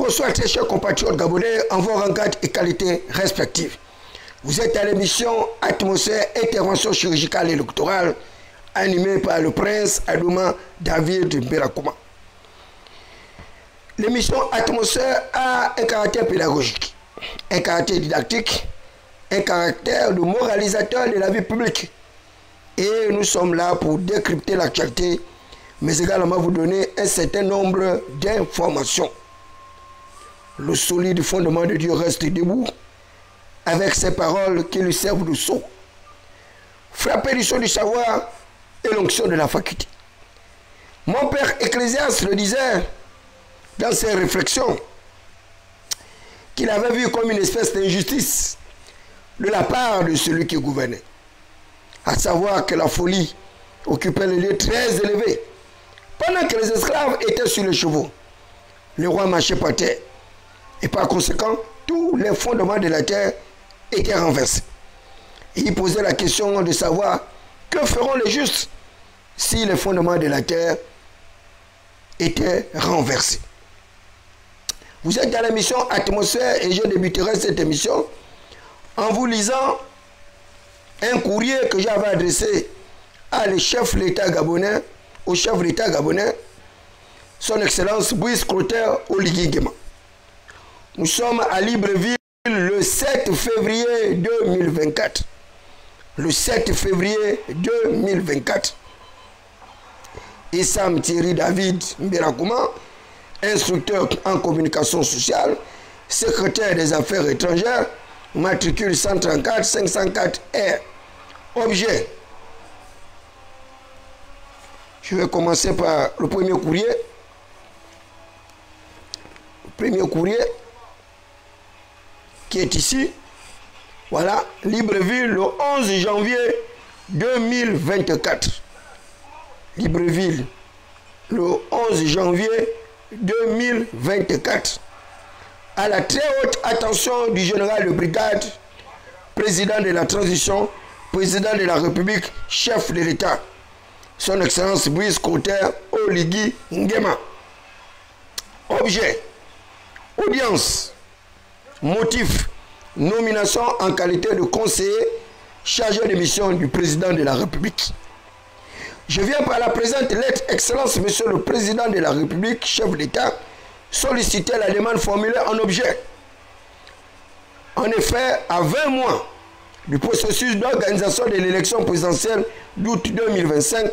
Bonsoir très chers compatriotes gabonais en vos rangs et qualités respectives. Vous êtes à l'émission Atmosphère Intervention Chirurgicale Électorale animée par le prince Adouma David Mberakouma. L'émission Atmosphère a un caractère pédagogique, un caractère didactique, un caractère de moralisateur de la vie publique. Et nous sommes là pour décrypter l'actualité, mais également vous donner un certain nombre d'informations. Le solide fondement de Dieu reste debout avec ses paroles qui lui servent de sceau. Frappé du sceau du savoir et l'onction de la faculté. Mon père Ecclésiaste le disait dans ses réflexions qu'il avait vu comme une espèce d'injustice de la part de celui qui gouvernait. À savoir que la folie occupait le lieu très élevé. Pendant que les esclaves étaient sur les chevaux, le roi marchait par terre. Et par conséquent, tous les fondements de la terre étaient renversés. Et il posait la question de savoir que feront les justes si les fondements de la terre étaient renversés. Vous êtes dans l'émission Atmosphère et je débuterai cette émission en vous lisant un courrier que j'avais adressé à le chef de l'État gabonais, au chef de l'État gabonais, son Excellence Brice Clotaire Oligui Nguema. Nous sommes à Libreville le 7 février 2024. Le 7 février 2024. Issam Thierry David Mberakouma, instructeur en communication sociale, secrétaire des affaires étrangères, matricule 134 504 R. Objet. Je vais commencer par le premier courrier. Le premier courrier qui est ici. Voilà, Libreville, le 11 janvier 2024. Libreville, le 11 janvier 2024. À la très haute attention du général de brigade, président de la transition, président de la République, chef de l'État, son Excellence Brice Clotaire Oligui Nguema. Objet. Audience. Motif. Nomination en qualité de conseiller chargé de mission du président de la République. Je viens par la présente lettre, Excellence, Monsieur le Président de la République, chef d'État, solliciter la demande formulée en objet. En effet, à 20 mois du processus d'organisation de l'élection présidentielle d'août 2025,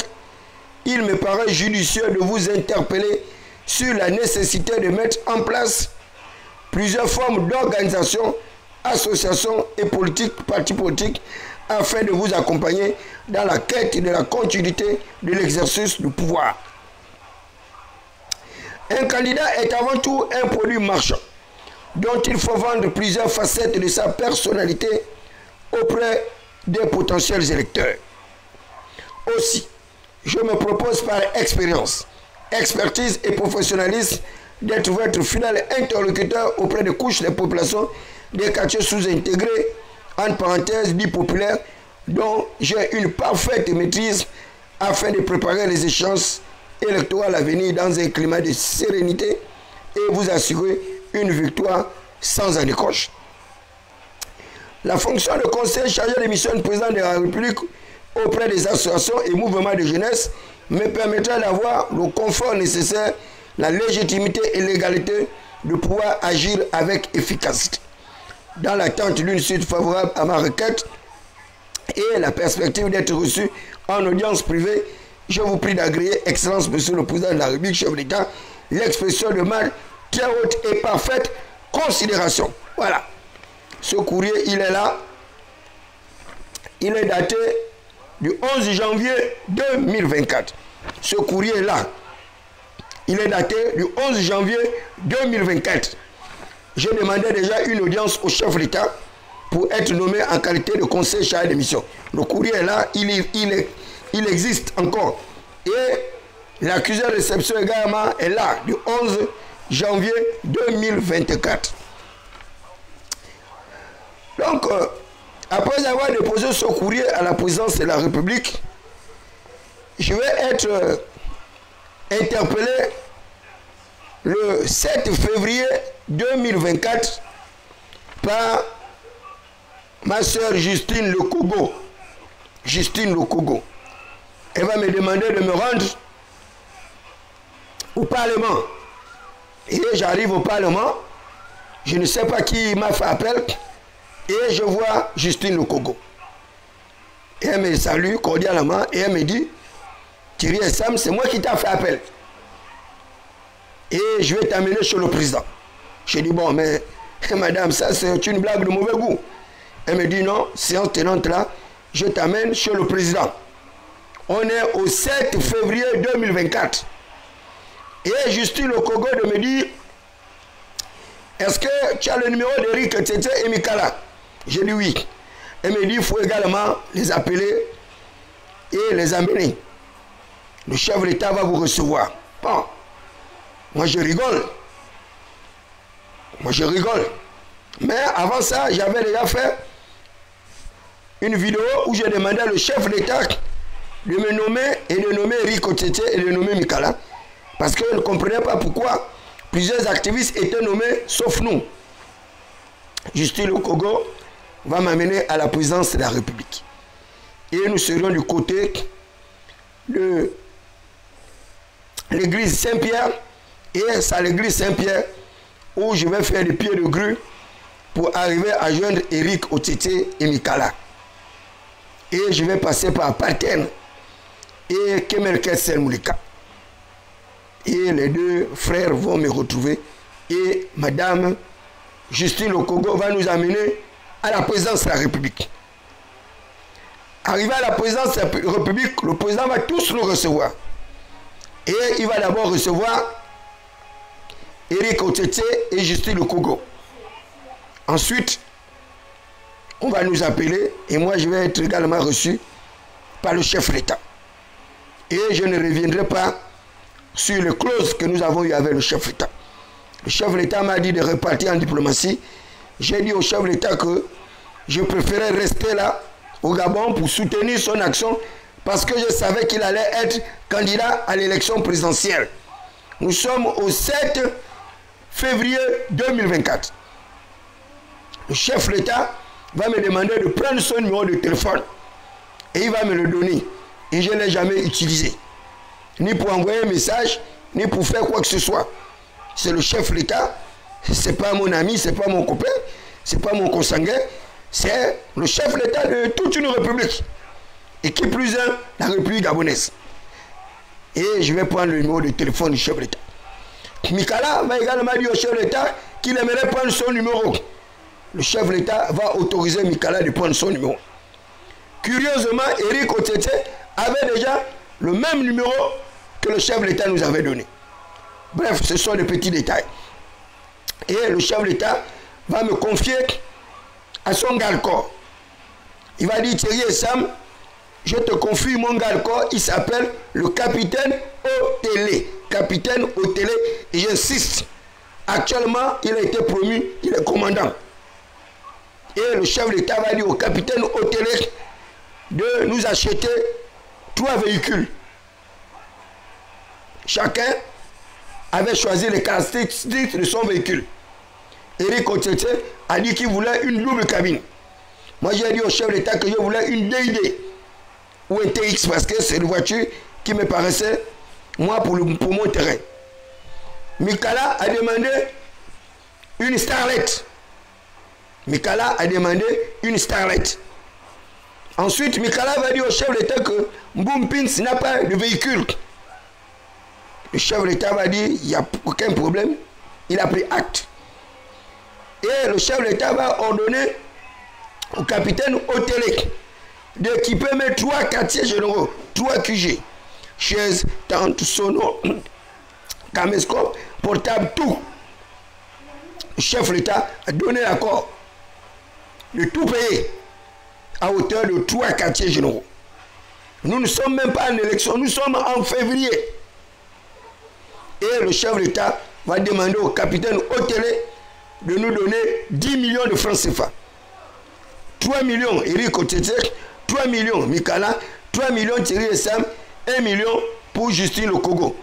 il me paraît judicieux de vous interpeller sur la nécessité de mettre en place plusieurs formes d'organisation, associations et partis politiques afin de vous accompagner dans la quête de la continuité de l'exercice du pouvoir. Un candidat est avant tout un produit marchand dont il faut vendre plusieurs facettes de sa personnalité auprès des potentiels électeurs. Aussi, je me propose par expérience, expertise et professionnalisme d'être votre fidèle interlocuteur auprès des couches des populations des quartiers sous-intégrés, entre parenthèses, dits populaires, dont j'ai une parfaite maîtrise afin de préparer les échéances électorales à venir dans un climat de sérénité et vous assurer une victoire sans anicroche. La fonction de conseiller chargé de mission du président de la République auprès des associations et mouvements de jeunesse me permettra d'avoir le confort nécessaire, la légitimité et l'égalité de pouvoir agir avec efficacité. Dans l'attente d'une suite favorable à ma requête et la perspective d'être reçu en audience privée, je vous prie d'agréer, Excellence, Monsieur le Président de la République, chef d'État, l'expression de ma très haute et parfaite considération. Voilà. Ce courrier, il est là. Il est daté du 11 janvier 2024. Ce courrier est là. Il est daté du 11 janvier 2024. J'ai demandé déjà une audience au chef de l'État pour être nommé en qualité de conseiller chargé de mission. Le courrier est là, il existe encore. Et l'accusé de réception également est là, du 11 janvier 2024. Donc, après avoir déposé ce courrier à la présidence de la République, je vais être interpellé le 7 février 2024 par ma soeur Justine Lokogo. Justine Lokogo. Elle va me demander de me rendre au Parlement. Et j'arrive au Parlement. Je ne sais pas qui m'a fait appel. Et je vois Justine Lokogo. Et elle me salue cordialement. Et elle me dit, Thierry Essam, c'est moi qui t'ai fait appel. Et je vais t'amener chez le président. Je dis, bon, mais madame, ça c'est une blague de mauvais goût. Elle me dit, non, séance tenante là, je t'amène chez le président. On est au 7 février 2024. Et Justine Lokogo de me dire, est-ce que tu as le numéro d'Eric Tete et Mikala? J'ai dit oui. Elle me dit, il faut également les appeler et les amener. Le chef de l'État va vous recevoir. Bon, moi je rigole. Moi je rigole. Mais avant ça, j'avais déjà fait une vidéo où je demandais au chef de l'État de me nommer et de nommer Eric Tete et de nommer Mikala. Parce qu'elle ne comprenait pas pourquoi plusieurs activistes étaient nommés, sauf nous. Justine Lokogo va m'amener à la présidence de la République. Et nous serons du côté de l'église Saint-Pierre. Et c'est à l'église Saint-Pierre où je vais faire des pieds de grue pour arriver à joindre Eric Otete et Mikala. Et je vais passer par Paten et Kemelke Selmoulika. Et les deux frères vont me retrouver. Et madame Justine Lokogo va nous amener à la présidence de la République. Arrivé à la présidence de la République, le président va tous nous recevoir. Et il va d'abord recevoir Eric Otete et Justine Lokogo. Ensuite, on va nous appeler et moi je vais être également reçu par le chef de l'État. Et je ne reviendrai pas sur les clauses que nous avons eues avec le chef de l'État. Le chef de l'État m'a dit de repartir en diplomatie. J'ai dit au chef de l'État que je préférais rester là au Gabon pour soutenir son action parce que je savais qu'il allait être candidat à l'élection présidentielle. Nous sommes au 7 février 2024. Le chef de l'État va me demander de prendre son numéro de téléphone et il va me le donner. Et je ne l'ai jamais utilisé. Ni pour envoyer un message, ni pour faire quoi que ce soit. C'est le chef de l'État, c'est pas mon ami, c'est pas mon copain, c'est pas mon consanguin, c'est le chef de l'État de toute une république. Et qui plus est, la République gabonaise. Et je vais prendre le numéro de téléphone du chef de l'État. Mikala va également dire au chef de l'État qu'il aimerait prendre son numéro. Le chef de l'État va autoriser Mikala de prendre son numéro. Curieusement, Eric Otete avait déjà le même numéro que le chef de l'État nous avait donné. Bref, ce sont des petits détails. Et le chef de l'État va me confier à son garde-corps. Il va dire, Thierry Essam, je te confie mon garde-corps, il s'appelle le capitaine Otele. Capitaine Otele, et j'insiste, actuellement, il a été promu, il est commandant. Et le chef de l'État va dire au capitaine Otele de nous acheter 3 véhicules. Chacun avait choisi les caractéristiques de son véhicule. Eric Otete a dit qu'il voulait une double cabine. Moi, j'ai dit au chef de l'État que je voulais une DID ou un TX parce que c'est une voiture qui me paraissait, moi, pour mon terrain. Mikala a demandé une Starlet. Mikala a demandé une Starlet. Ensuite, Mikala va dire au chef de l'État que Mboumpins n'a pas de véhicule. Le chef de l'État va dire il n'y a aucun problème. Il a pris acte. Et le chef de l'État va ordonner au capitaine Otele d'équiper mes 3 quartiers généraux, 3 QG, chaises, tentes, sono, caméscope, portable, tout. Le chef de l'État a donné l'accord de tout payer à hauteur de 3 quartiers généraux. Nous ne sommes même pas en élection, nous sommes en février. Et le chef de l'État va demander au capitaine Otele de nous donner 10 millions de francs CFA. 3 millions Eric Otete, 3 millions Mikala, 3 millions Thierry Essam, 1 million pour Justine Lokogo.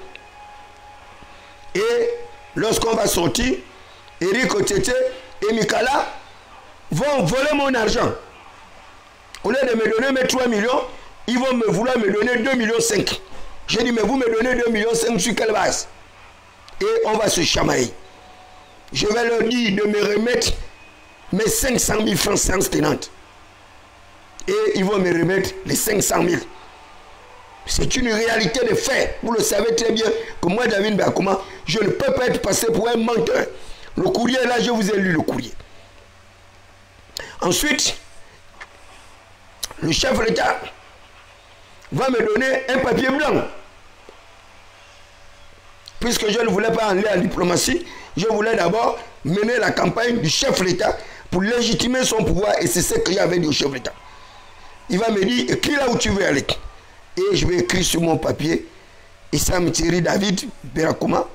Et lorsqu'on va sortir, Eric Otete et Mikala vont voler mon argent. Au lieu de me donner mes 3 millions, ils vont me vouloir me donner 2,5 millions. J'ai dit, mais vous me donnez 2,5 millions sur quelle base? Et on va se chamailler. Je vais leur dire de me remettre mes 500 000 francs séance tenante. Et ils vont me remettre les 500 000. C'est une réalité de fait. Vous le savez très bien que moi, David Bakuma, je ne peux pas être passé pour un menteur. Le courrier, là, je vous ai lu le courrier. Ensuite, le chef de l'État va me donner un papier blanc. Puisque je ne voulais pas aller à la diplomatie, je voulais d'abord mener la campagne du chef de l'État pour légitimer son pouvoir, et c'est ce que j'avais dit au chef de l'État. Il va me dire, écris là où tu veux aller. Et je vais écrire sur mon papier, Issam Thierry David Berakuma,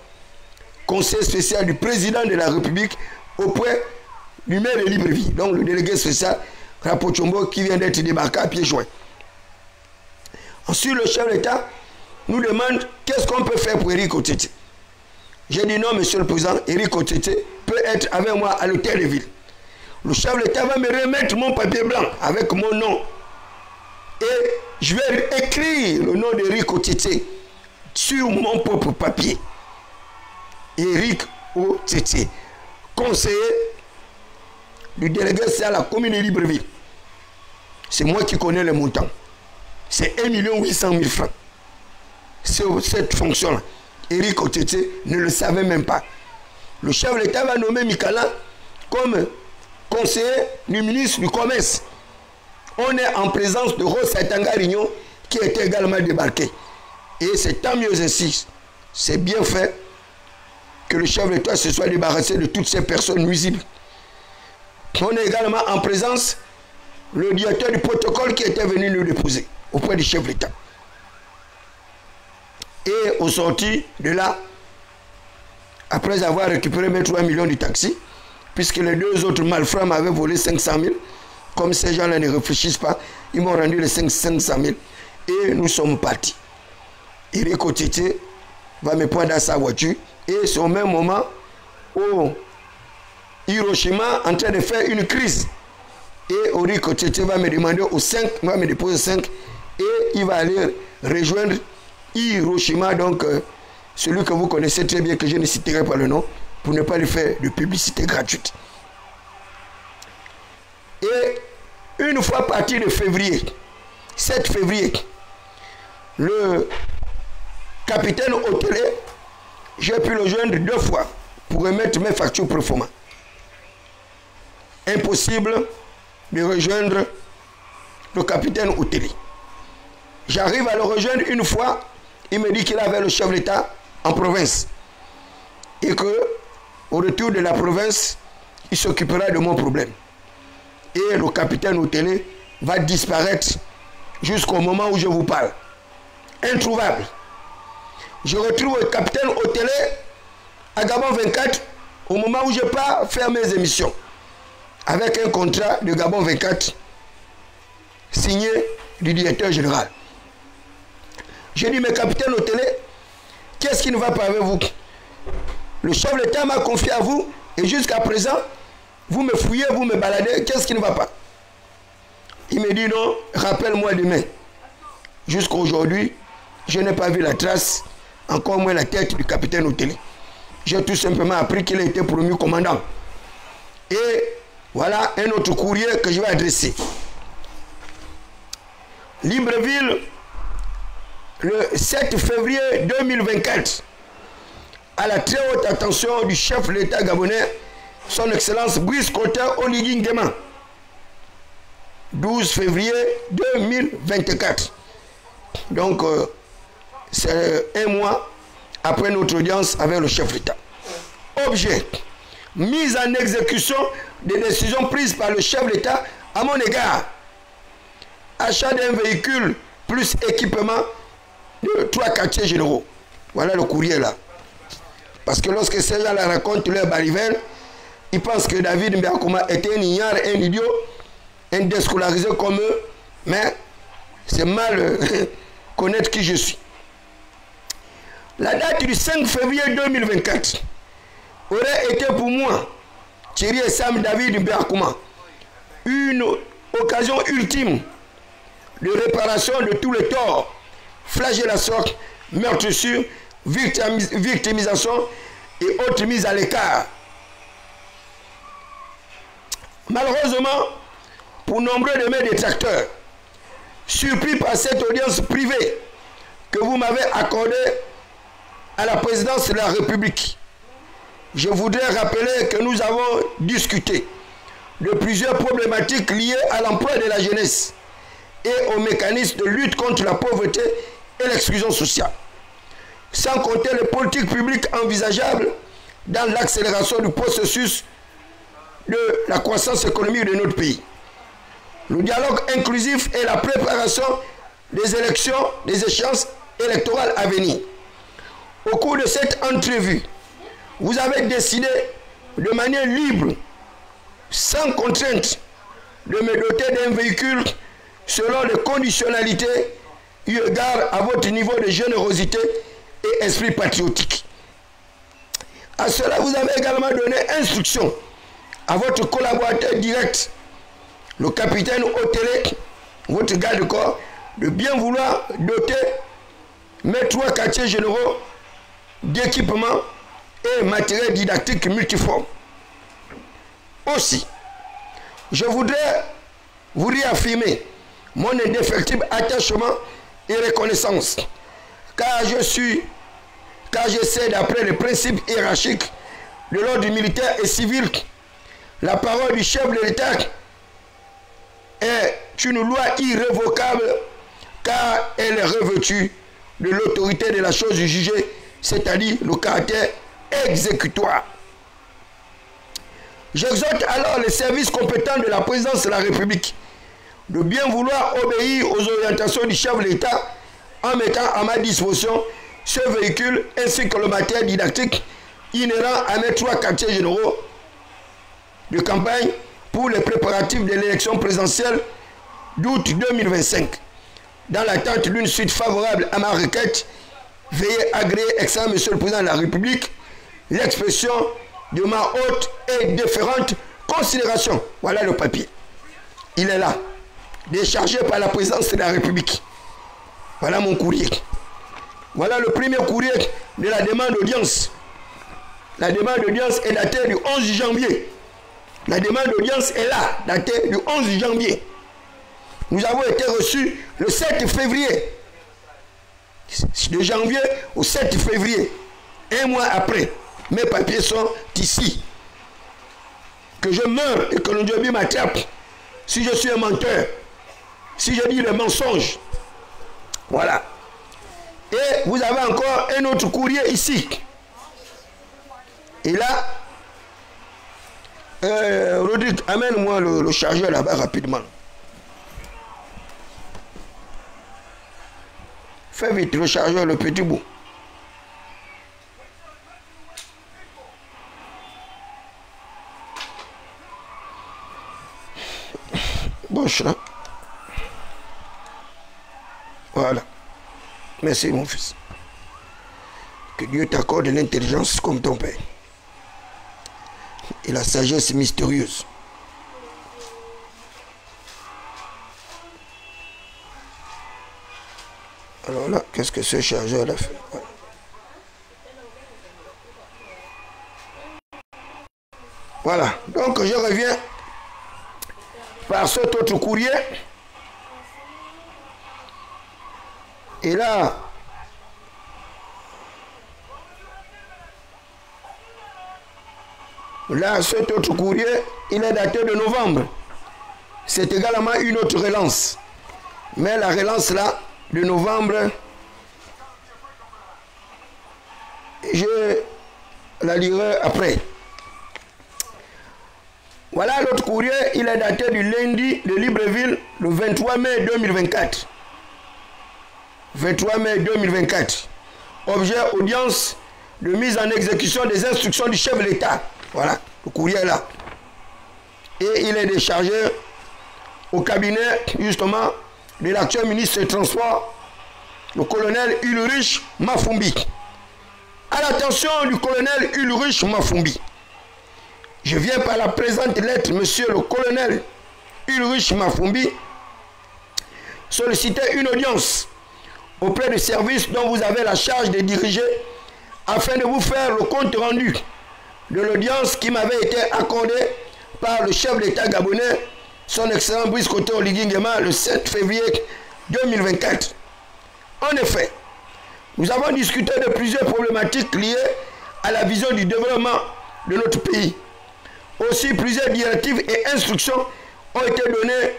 conseiller spécial du président de la République auprès du maire de Libreville, donc le délégué spécial Rapochombo qui vient d'être débarqué à pieds joints. Ensuite, le chef de l'État nous demande qu'est-ce qu'on peut faire pour Eric Otete. J'ai dit non, monsieur le président, Eric Otete peut être avec moi à l'hôtel de ville. Le chef de l'État va me remettre mon papier blanc avec mon nom. Et je vais écrire le nom d'Eric Otete sur mon propre papier. Eric Otete, conseiller du délégué à la commune de Libreville. C'est moi qui connais le montant. C'est 1 800 000 francs. Cette fonction-là, Eric Otete ne le savait même pas. Le chef de l'État va nommer Mikala comme conseiller du ministre du Commerce. On est en présence de Rosatanga Rignon qui était également débarqué. Et c'est tant mieux ainsi. C'est bien fait que le chef de l'État se soit débarrassé de toutes ces personnes nuisibles. On est également en présence le directeur du protocole qui était venu nous déposer auprès du chef de l'État. Et au sorti de là, après avoir récupéré mes 3 millions du taxi, puisque les deux autres malfrats m'avaient volé 500 000, comme ces gens-là ne réfléchissent pas, ils m'ont rendu les 500 000 et nous sommes partis. Eric Otete va me prendre dans sa voiture et c'est au même moment où Hiroshima en train de faire une crise. Et Eric Otete va me demander au 5, va me déposer 5 et il va aller rejoindre Hiroshima, donc celui que vous connaissez très bien, que je ne citerai pas le nom, pour ne pas lui faire de publicité gratuite. Et une fois parti de février, 7 février, le capitaine hôtelier, j'ai pu le joindre 2 fois pour remettre mes factures pro forma. Impossible de rejoindre le capitaine hôtelier. J'arrive à le rejoindre une fois, il me dit qu'il avait le chef de l'État en province et que au retour de la province, il s'occupera de mon problème. Et le capitaine hôtelier va disparaître jusqu'au moment où je vous parle. Introuvable. Je retrouve le capitaine hôtelier à Gabon 24 au moment où je pars faire mes émissions avec un contrat de Gabon 24 signé du directeur général. J'ai dit, mais capitaine hôtelier, qu'est-ce qui ne va pas avec vous? Le chef de l'État m'a confié à vous et jusqu'à présent, vous me fouillez, vous me baladez, qu'est-ce qui ne va pas? Il me dit non, rappelle-moi demain. Jusqu'à aujourd'hui, je n'ai pas vu la trace, encore moins la tête du capitaine hôtelier. J'ai tout simplement appris qu'il a été promu commandant. Et voilà un autre courrier que je vais adresser. Libreville, le 7 février 2024, à la très haute attention du chef de l'État gabonais, son Excellence Brice Cotter Oligui Nguema. 12 février 2024. Donc, c'est un mois après notre audience avec le chef de l'État. Objet, mise en exécution des décisions prises par le chef de l'État à mon égard. Achat d'un véhicule plus équipement de 3 quartiers généraux. Voilà le courrier là. Parce que lorsque ces gens-là racontent leur baliverne, ils pensent que David Mbeakoma était un ignare, un idiot, un déscolarisé comme eux, mais c'est mal connaître qui je suis. La date du 5 février 2024, aurait été pour moi, Thierry et Sam David Berkouma, une occasion ultime de réparation de tous les torts, flagellation, meurtrissure, victimisation et autres mises à l'écart. Malheureusement, pour nombreux de mes détracteurs, surpris par cette audience privée que vous m'avez accordée à la présidence de la République, je voudrais rappeler que nous avons discuté de plusieurs problématiques liées à l'emploi de la jeunesse et aux mécanismes de lutte contre la pauvreté et l'exclusion sociale, sans compter les politiques publiques envisageables dans l'accélération du processus de la croissance économique de notre pays. Le dialogue inclusif et la préparation des élections, des échéances électorales à venir. Au cours de cette entrevue, vous avez décidé de manière libre, sans contrainte, de me doter d'un véhicule selon les conditionnalités eu égard à votre niveau de générosité et esprit patriotique. À cela, vous avez également donné instruction à votre collaborateur direct, le capitaine Otélé, votre garde-corps, de bien vouloir doter mes 3 quartiers généraux d'équipements et matériel didactique multiforme. Aussi, je voudrais vous réaffirmer mon indéfectible attachement et reconnaissance, car j'essaie d'après les principes hiérarchiques de l'ordre militaire et civil. La parole du chef de l'État est une loi irrévocable, car elle est revêtue de l'autorité de la chose jugée, c'est-à-dire le caractère exécutoire. J'exhorte alors les services compétents de la présidence de la République de bien vouloir obéir aux orientations du chef de l'État en mettant à ma disposition ce véhicule ainsi que le matériel didactique inhérent à mes 3 quartiers généraux de campagne pour les préparatifs de l'élection présidentielle d'août 2025. Dans l'attente d'une suite favorable à ma requête, veuillez agréer, excellent Monsieur le Président de la République, l'expression de ma haute et déférente considération. Voilà le papier. Il est là, déchargé par la présidence de la République. Voilà mon courrier. Voilà le premier courrier de la demande d'audience. La demande d'audience est datée du 11 janvier. La demande d'audience est là, datée du 11 janvier. Nous avons été reçus le 7 février. De janvier au 7 février. Un mois après, mes papiers sont ici. Que je meure et que le Dieu m'attrape si je suis un menteur, si je dis le mensonge. Voilà. Et vous avez encore un autre courrier ici. Et là, Rodrigue, amène-moi le chargeur là-bas rapidement. Fais vite le chargeur, le petit bout. Bouche là. Voilà. Merci mon fils. Que Dieu t'accorde l'intelligence comme ton père. Et la sagesse mystérieuse. Alors là, qu'est-ce que ce chargeur a fait? Voilà. Voilà. Donc je reviens par cet autre courrier. Et là, cet autre courrier, il est daté de novembre. C'est également une autre relance. Mais la relance là, de novembre, je la lirai après. Voilà l'autre courrier, il est daté du lundi de Libreville, le 23 mai 2024. 23 mai 2024. Objet audience de mise en exécution des instructions du chef de l'État. Voilà, le courrier est là. Et il est déchargé au cabinet, justement, de l'actuel ministre des Transports, le colonel Ulrich Mafumbi, À l'attention du colonel Ulrich Mafumbi, je viens par la présente lettre, monsieur le colonel Ulrich Mafumbi, solliciter une audience auprès du service dont vous avez la charge de diriger afin de vous faire le compte rendu de l'audience qui m'avait été accordée par le chef d'État gabonais, son excellent Brice Koto Oligui Nguema, le 7 février 2024. En effet, nous avons discuté de plusieurs problématiques liées à la vision du développement de notre pays. Aussi, plusieurs directives et instructions ont été données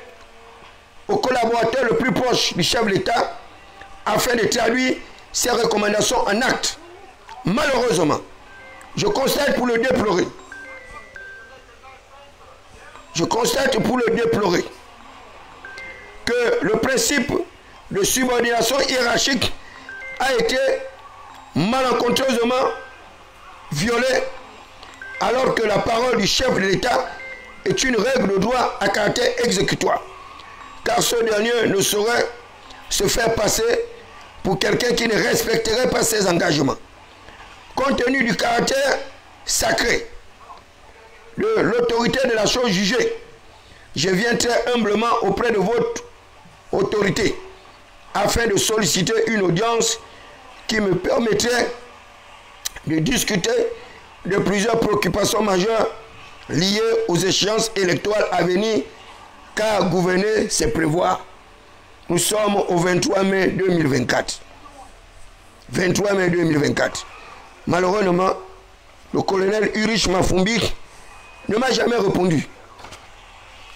aux collaborateurs le plus proches du chef de l'État afin de traduire ces recommandations en actes. Malheureusement, je constate pour le déplorer que le principe de subordination hiérarchique a été malencontreusement violé, alors que la parole du chef de l'État est une règle de droit à caractère exécutoire, car ce dernier ne saurait se faire passer pour quelqu'un qui ne respecterait pas ses engagements. Compte tenu du caractère sacré de l'autorité de la chose jugée, je viens très humblement auprès de votre autorité afin de solliciter une audience qui me permettrait de discuter de plusieurs préoccupations majeures liées aux échéances électorales à venir, car gouverner, c'est prévoir. Nous sommes au 23 mai 2024. 23 mai 2024. Malheureusement, le colonel Ulrich Mafumbi ne m'a jamais répondu.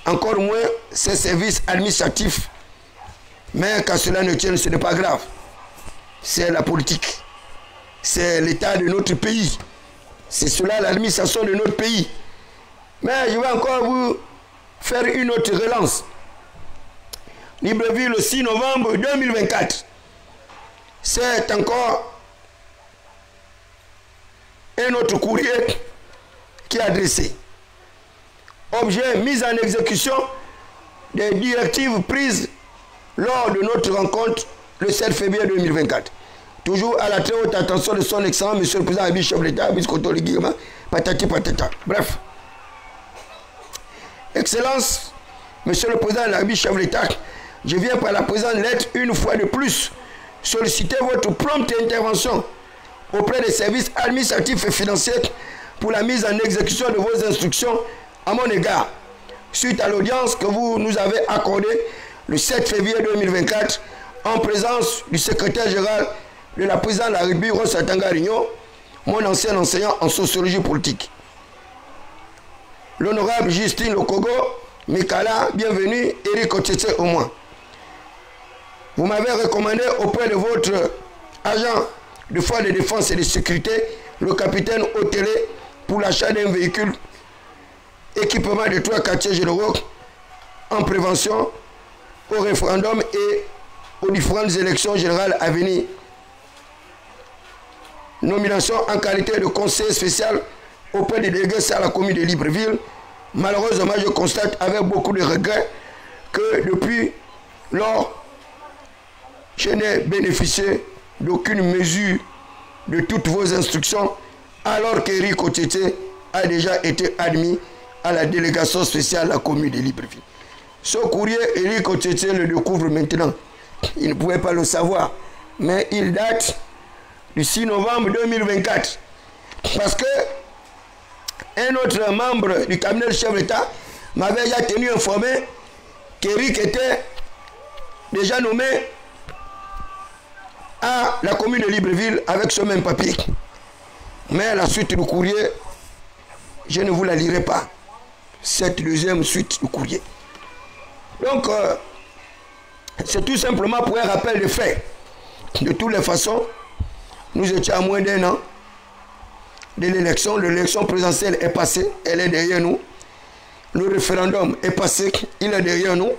Encore moins ses services administratifs. Mais qu'à cela ne tienne, ce n'est pas grave. C'est la politique. C'est l'état de notre pays. C'est cela l'administration de notre pays. Mais je vais encore vous faire une autre relance. Libreville, le 6 novembre 2024. C'est encore un autre courrier qui est adressé. Objet, mise en exécution des directives prises lors de notre rencontre le 7 février 2024. Toujours à la très haute attention de son excellent monsieur le président Abi, chef de l'État, Brice Koto Oligui Nguema, patati patata. Bref. Excellence, monsieur le président Abi, chef de l'État, je viens par la présente lettre une fois de plus solliciter votre prompte intervention auprès des services administratifs et financiers pour la mise en exécution de vos instructions à mon égard, suite à l'audience que vous nous avez accordée le 7 février 2024 en présence du secrétaire général de la présidente de la République, Rosa Tangarigno, mon ancien enseignant en sociologie politique. L'honorable Justine Lokogo, Mikala, bienvenue, Eric Otetse au moins. Vous m'avez recommandé auprès de votre agent de force de défense et de sécurité, le capitaine Otélé, pour l'achat d'un véhicule équipement de 3 quartiers généraux en prévention au référendum et aux différentes élections générales à venir. Nomination en qualité de conseiller spécial auprès des délégués à la commune de Libreville. Malheureusement, je constate avec beaucoup de regrets que depuis lors, je n'ai bénéficié d'aucune mesure de toutes vos instructions, alors qu'Éric Otete a déjà été admis à la délégation spéciale à la commune de Libreville. Ce courrier, Éric Otete le découvre maintenant. Il ne pouvait pas le savoir, mais il date du 6 novembre 2024. Parce que un autre membre du cabinet du chef de l'État m'avait déjà tenu informé qu'Éric était déjà nommé à la commune de Libreville avec ce même papier. Mais la suite du courrier, je ne vous la lirai pas. Cette deuxième suite du courrier. Donc, c'est tout simplement pour un rappel de fait. De toutes les façons, nous étions à moins d'un an de l'élection. L'élection présidentielle est passée, elle est derrière nous. Le référendum est passé, il est derrière nous.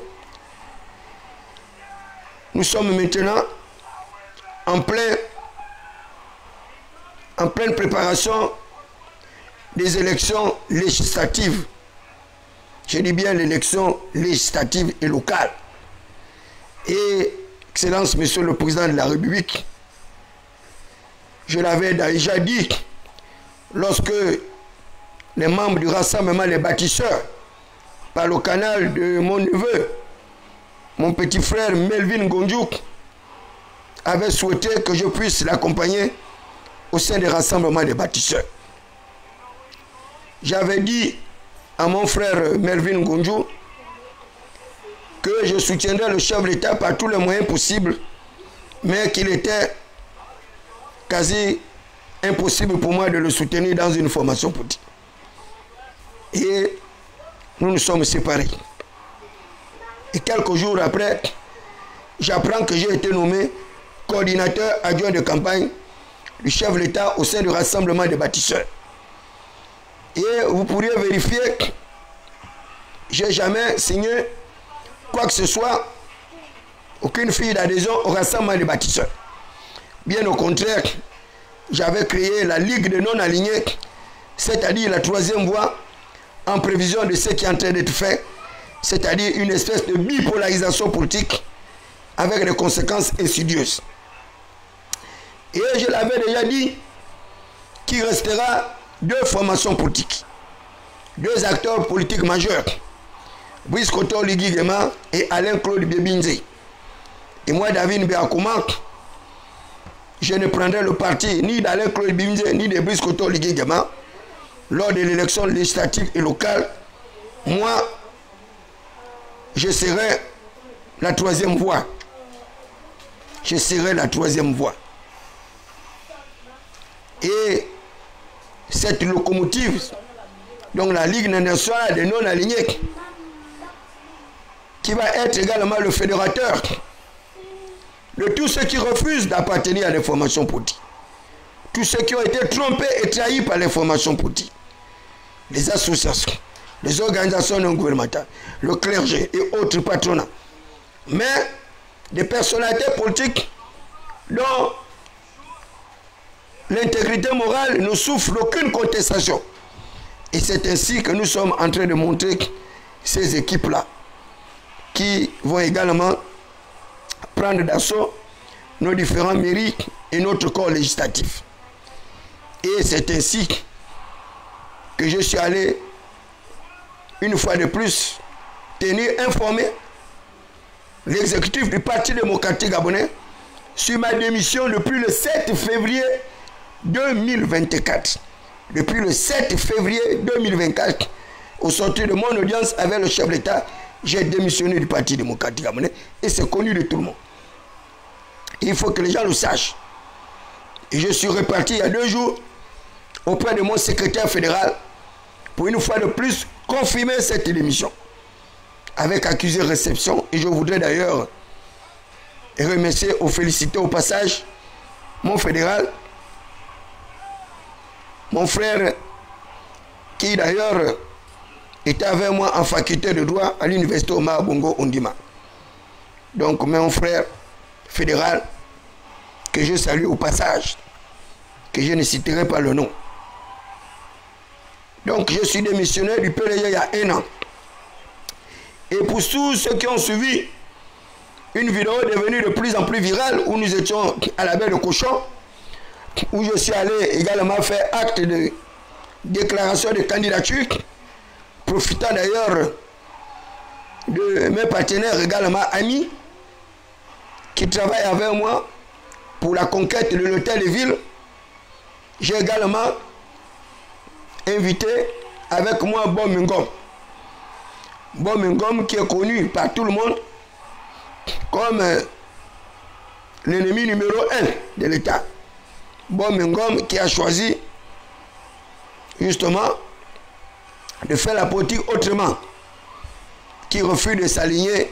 Nous sommes maintenant en pleine préparation des élections législatives. Je dis bien l'élection législative et locale. Et, Excellence, Monsieur le Président de la République, Je l'avais déjà dit lorsque les membres du rassemblement des bâtisseurs, par le canal de mon neveu, mon petit frère Melvin Gondjouk, avait souhaité que je puisse l'accompagner au sein des rassemblements des bâtisseurs. J'avais dit à mon frère Melvin Gondjouk que je soutiendrais le chef de l'État par tous les moyens possibles, mais qu'il était quasi impossible pour moi de le soutenir dans une formation politique. Et nous nous sommes séparés. Et quelques jours après, j'apprends que j'ai été nommé coordinateur adjoint de campagne du chef de l'État au sein du rassemblement des bâtisseurs. Et vous pourriez vérifier, je n'ai jamais signé quoi que ce soit, aucune fille d'adhésion au rassemblement des bâtisseurs. Bien au contraire, j'avais créé la Ligue de non-alignés, c'est-à-dire la troisième voie, en prévision de ce qui est en train d'être fait, c'est-à-dire une espèce de bipolarisation politique avec des conséquences insidieuses. Et je l'avais déjà dit qu'il restera deux formations politiques, deux acteurs politiques majeurs, Brice Koto Ligui Nguema et Alain-Claude Biebinze. Et moi, David Béakouma, je ne prendrai le parti ni d'Alain-Claude Biebinze ni de Brice Koto Ligui Nguema lors de l'élection législative et locale. Moi, je serai la troisième voie. Je serai la troisième voie. Et cette locomotive, donc la Ligue nationale des non-alignés, qui va être également le fédérateur de tous ceux qui refusent d'appartenir à des formations politiques, tous ceux qui ont été trompés et trahis par les formations politiques, les associations, les organisations non gouvernementales, le clergé et autres patronats, mais des personnalités politiques dont l'intégrité morale ne souffre d'aucune contestation. Et c'est ainsi que nous sommes en train de montrer ces équipes-là qui vont également prendre d'assaut nos différents mairies et notre corps législatif. Et c'est ainsi que je suis allé, une fois de plus, tenir informé l'exécutif du Parti démocratique gabonais sur ma démission depuis le 7 février 2024. Depuis le 7 février 2024, au sortir de mon audience avec le chef de l'État, j'ai démissionné du Parti démocratique gabonais et c'est connu de tout le monde. Il faut que les gens le sachent. Et je suis reparti il y a 2 jours auprès de mon secrétaire fédéral pour une fois de plus confirmer cette démission avec accusé réception. Et je voudrais d'ailleurs remercier ou féliciter au passage mon fédéral, mon frère qui d'ailleurs était avec moi en faculté de droit à l'université Omar Bongo Ondima. Donc mon frère fédéral que je salue au passage, que je ne citerai pas le nom. Donc je suis démissionnaire du PLG il y a 1 an. Et pour tous ceux qui ont suivi une vidéo devenue de plus en plus virale où nous étions à la baie de Cochon, où je suis allé également faire acte de déclaration de candidature, profitant d'ailleurs de mes partenaires également amis qui travaillent avec moi pour la conquête de l'hôtel de ville. J'ai également invité avec moi Bob Mingom. Bob Mingom qui est connu par tout le monde comme l'ennemi numéro 1 de l'État. Bob Mingom qui a choisi justement de faire la politique autrement, qui refuse de s'aligner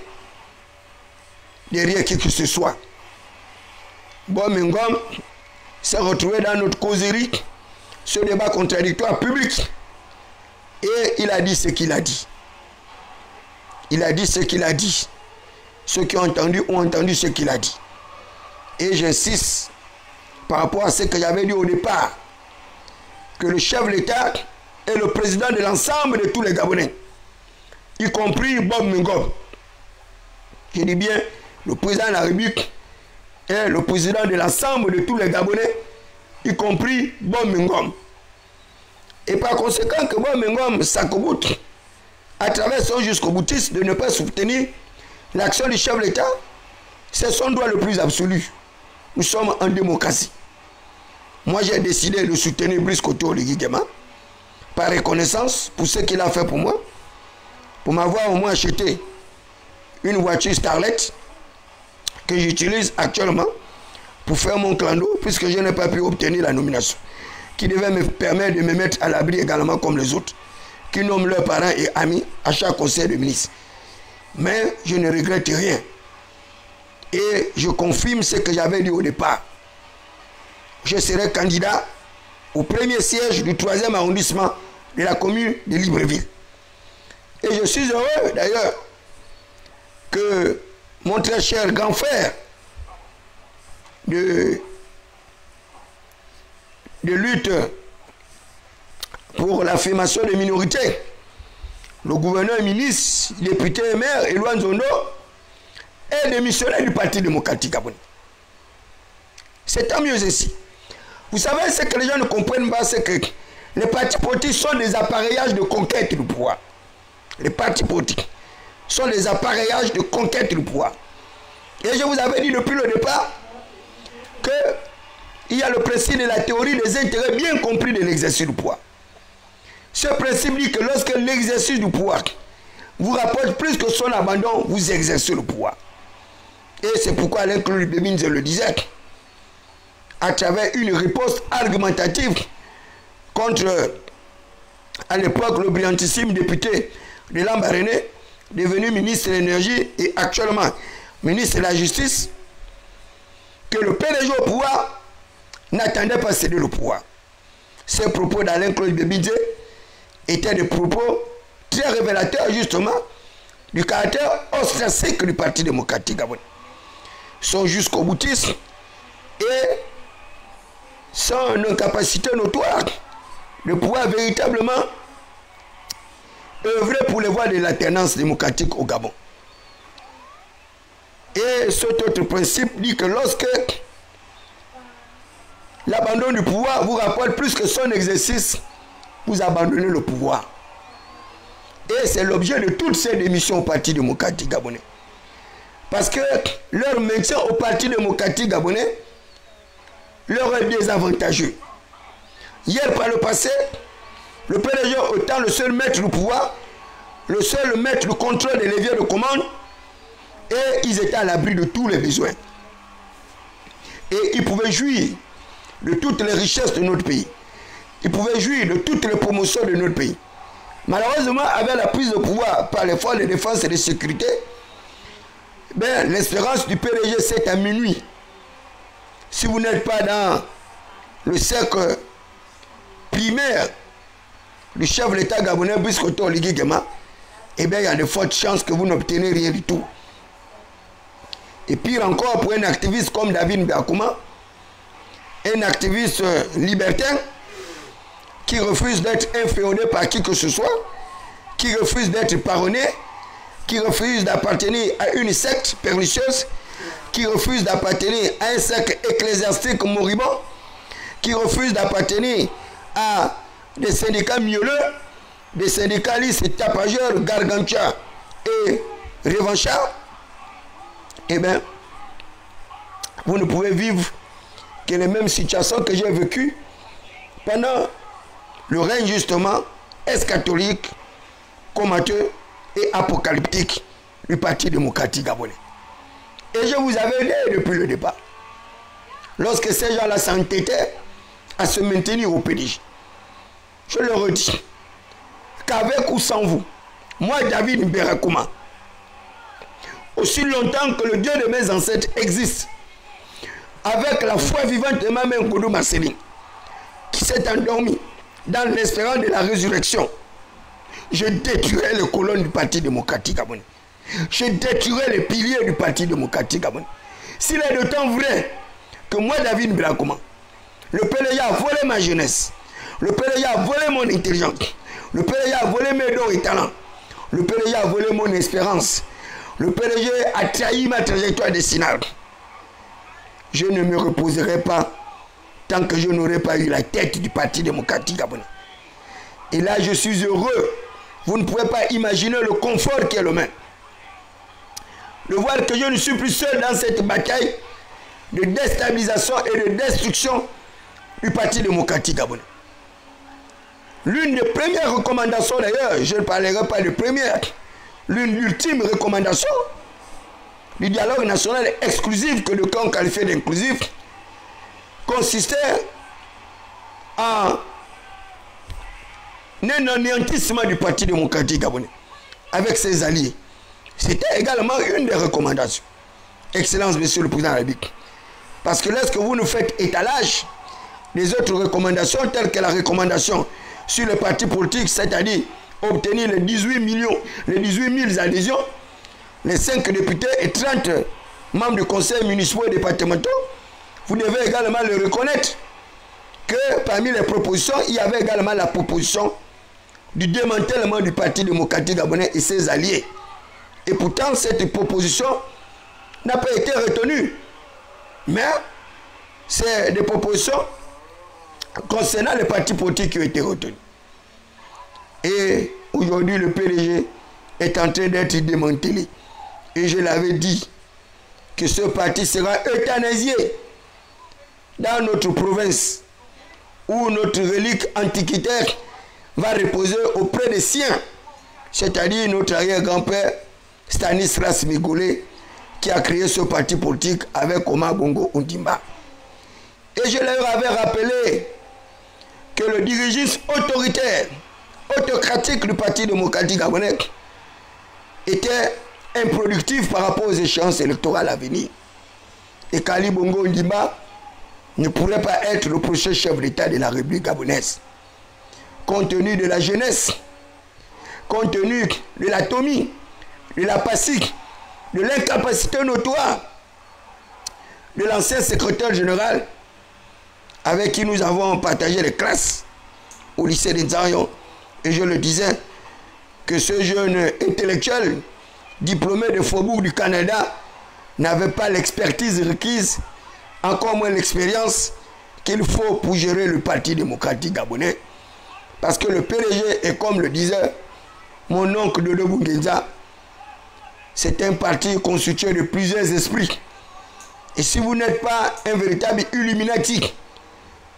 derrière qui que ce soit. Bob Mingom s'est retrouvé dans notre causerie, ce débat contradictoire public, et il a dit ce qu'il a dit. Il a dit ce qu'il a dit. Ceux qui ont entendu ce qu'il a dit. Et j'insiste par rapport à ce que j'avais dit au départ, que le chef de l'État est le président de l'ensemble de tous les Gabonais, y compris Bob Mingom. Je dis bien, le président de la République est le président de l'ensemble de tous les Gabonais, y compris Bomengom. Et par conséquent que Bomengom s'accoboute à travers son jusqu'au boutiste de ne pas soutenir l'action du chef de l'État, c'est son droit le plus absolu. Nous sommes en démocratie. Moi, j'ai décidé de soutenir Brice Koto Oligui Nguema par reconnaissance pour ce qu'il a fait pour moi, pour m'avoir au moins acheté une voiture Starlet que j'utilise actuellement pour faire mon clando, puisque je n'ai pas pu obtenir la nomination, qui devait me permettre de me mettre à l'abri également comme les autres, qui nomment leurs parents et amis à chaque conseil de ministre. Mais je ne regrette rien. Et je confirme ce que j'avais dit au départ. Je serai candidat au premier siège du 3e arrondissement de la commune de Libreville. Et je suis heureux d'ailleurs que mon très cher grand frère de lutte pour l'affirmation des minorités, le gouverneur, ministre, député et maire, Éloi Zondo, est démissionnaire du Parti démocratique gabonais. C'est tant mieux ainsi. Vous savez, ce que les gens ne comprennent pas, c'est que les partis politiques sont des appareillages de conquête du pouvoir. Les partis politiques sont des appareillages de conquête du pouvoir. Et je vous avais dit depuis le départ qu'il y a le principe de la théorie des intérêts bien compris de l'exercice du pouvoir. Ce principe dit que lorsque l'exercice du pouvoir vous rapporte plus que son abandon, vous exercez le pouvoir. Et c'est pourquoi Alain Claude Bébinze le disait, à travers une riposte argumentative contre, à l'époque, le brillantissime député de Lambaréné, devenu ministre de l'énergie et actuellement ministre de la justice, que le PDG au pouvoir n'attendait pas céder le pouvoir. Ces propos d'Alain Claude Bébinze étaient des propos très révélateurs justement du caractère ostracique du Parti démocratique gabonais. Sont jusqu'au boutisme et sans une incapacité notoire de pouvoir véritablement œuvrer pour les voies de l'alternance démocratique au Gabon. Et cet autre principe dit que lorsque l'abandon du pouvoir vous rapporte plus que son exercice, vous abandonnez le pouvoir. Et c'est l'objet de toutes ces démissions au Parti démocratique gabonais. Parce que leur maintien au Parti démocratique gabonais leur est désavantageux. Hier, par le passé, le PDG étant le seul maître du pouvoir, le seul maître du contrôle des leviers de commande, et ils étaient à l'abri de tous les besoins. Et ils pouvaient jouir de toutes les richesses de notre pays. Ils pouvaient jouir de toutes les promotions de notre pays. Malheureusement, avec la prise de pouvoir par les forces de défense et de sécurité, ben, l'espérance du PDG c'est à minuit. Si vous n'êtes pas dans le cercle primaire du chef de l'État gabonais, Brice Koto Oligui Nguema, eh bien, il y a de fortes chances que vous n'obtenez rien du tout. Et pire encore, pour un activiste comme David Mbiakouma, un activiste libertin, qui refuse d'être inféodé par qui que ce soit, qui refuse d'être parrainé, qui refuse d'appartenir à une secte pernicieuse, qui refuse d'appartenir à un cercle ecclésiastique moribond, qui refuse d'appartenir à des syndicats mielleux, des syndicalistes tapageurs, gargantua et revanchards, eh bien, vous ne pouvez vivre que les mêmes situations que j'ai vécues pendant le règne justement eschatolique, comateux et apocalyptique du Parti démocratique gabonais. Et je vous avais dit depuis le départ, lorsque ces gens-là s'entêtaient à se maintenir au PDG, je leur ai dit qu'avec ou sans vous, moi David Mbiakouma, aussi longtemps que le Dieu de mes ancêtres existe, avec la foi vivante de ma mère Nkoudou Marceline, qui s'est endormie dans l'espérance de la résurrection, je détruirai les colonnes du Parti démocratique gabonais. Je détruirai les piliers du Parti démocratique gabonais. S'il est de temps vrai que moi, David Mbiakouma, le PDG a volé ma jeunesse, le PDG a volé mon intelligence, le PDG a volé mes dons et talents, le PDG a volé mon espérance, le PDG a trahi ma trajectoire décennale, je ne me reposerai pas tant que je n'aurai pas eu la tête du Parti démocratique gabonais. Et là, je suis heureux. Vous ne pouvez pas imaginer le confort qui est le mien. De voir que je ne suis plus seul dans cette bataille de déstabilisation et de destruction du Parti démocratique gabonais. L'une des premières recommandations d'ailleurs, je ne parlerai pas de première, l'une ultime recommandation du dialogue national exclusif que le camp qualifié d'inclusif consistait en un anéantissement du Parti démocratique gabonais avec ses alliés. C'était également une des recommandations. Excellence, Monsieur le Président de la République. Parce que lorsque vous nous faites étalage des autres recommandations, telles que la recommandation sur les partis politiques, c'est-à-dire obtenir les 18 000 adhésions, les 5 députés et 30 membres du conseil municipal et départemental, vous devez également le reconnaître que parmi les propositions, il y avait également la proposition du démantèlement du Parti démocratique gabonais et ses alliés. Et pourtant, cette proposition n'a pas été retenue. Mais c'est des propositions concernant les partis politiques qui ont été retenues. Et aujourd'hui, le PDG est en train d'être démantelé. Et je l'avais dit que ce parti sera euthanasié dans notre province, où notre relique antiquitaire va reposer auprès des siens, c'est-à-dire notre arrière-grand-père Stanislas Migolé, qui a créé ce parti politique avec Omar Bongo Ondimba. Et je leur avais rappelé que le dirigisme autoritaire, autocratique du Parti démocratique gabonais était improductif par rapport aux échéances électorales à venir. Et qu'Ali Bongo Ondimba ne pourrait pas être le prochain chef d'État de la République gabonaise. Compte tenu de la jeunesse, compte tenu de l'atomie, de la passique, de l'incapacité notoire de l'ancien secrétaire général avec qui nous avons partagé les classes au lycée de Nzarion. Et je le disais que ce jeune intellectuel diplômé de Faubourg du Canada n'avait pas l'expertise requise, encore moins l'expérience qu'il faut pour gérer le Parti démocratique gabonais. Parce que le PDG est, comme le disait mon oncle Dodo Bungenza, c'est un parti constitué de plusieurs esprits. Et si vous n'êtes pas un véritable Illuminati,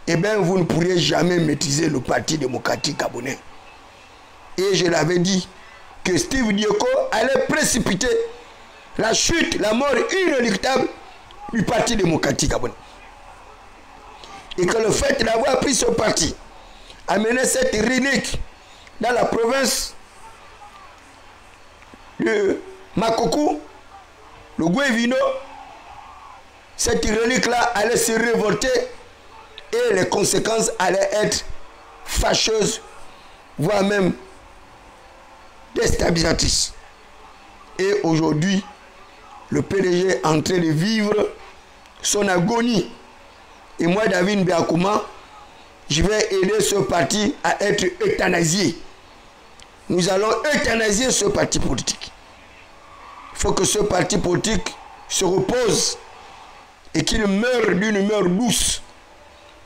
eh bien vous ne pourrez jamais maîtriser le Parti démocratique gabonais. Et je l'avais dit que Steve Dioko allait précipiter la chute, la mort inéluctable du Parti démocratique gabonais. Et que le fait d'avoir pris ce parti a mené cette relique dans la province de Makoku, le Guevino, cette relique-là allait se révolter et les conséquences allaient être fâcheuses, voire même déstabilisatrices. Et aujourd'hui, le PDG est en train de vivre son agonie. Et moi, David Biakouma, je vais aider ce parti à être euthanasié. Nous allons euthanasier ce parti politique. Il faut que ce parti politique se repose et qu'il meure d'une mort douce,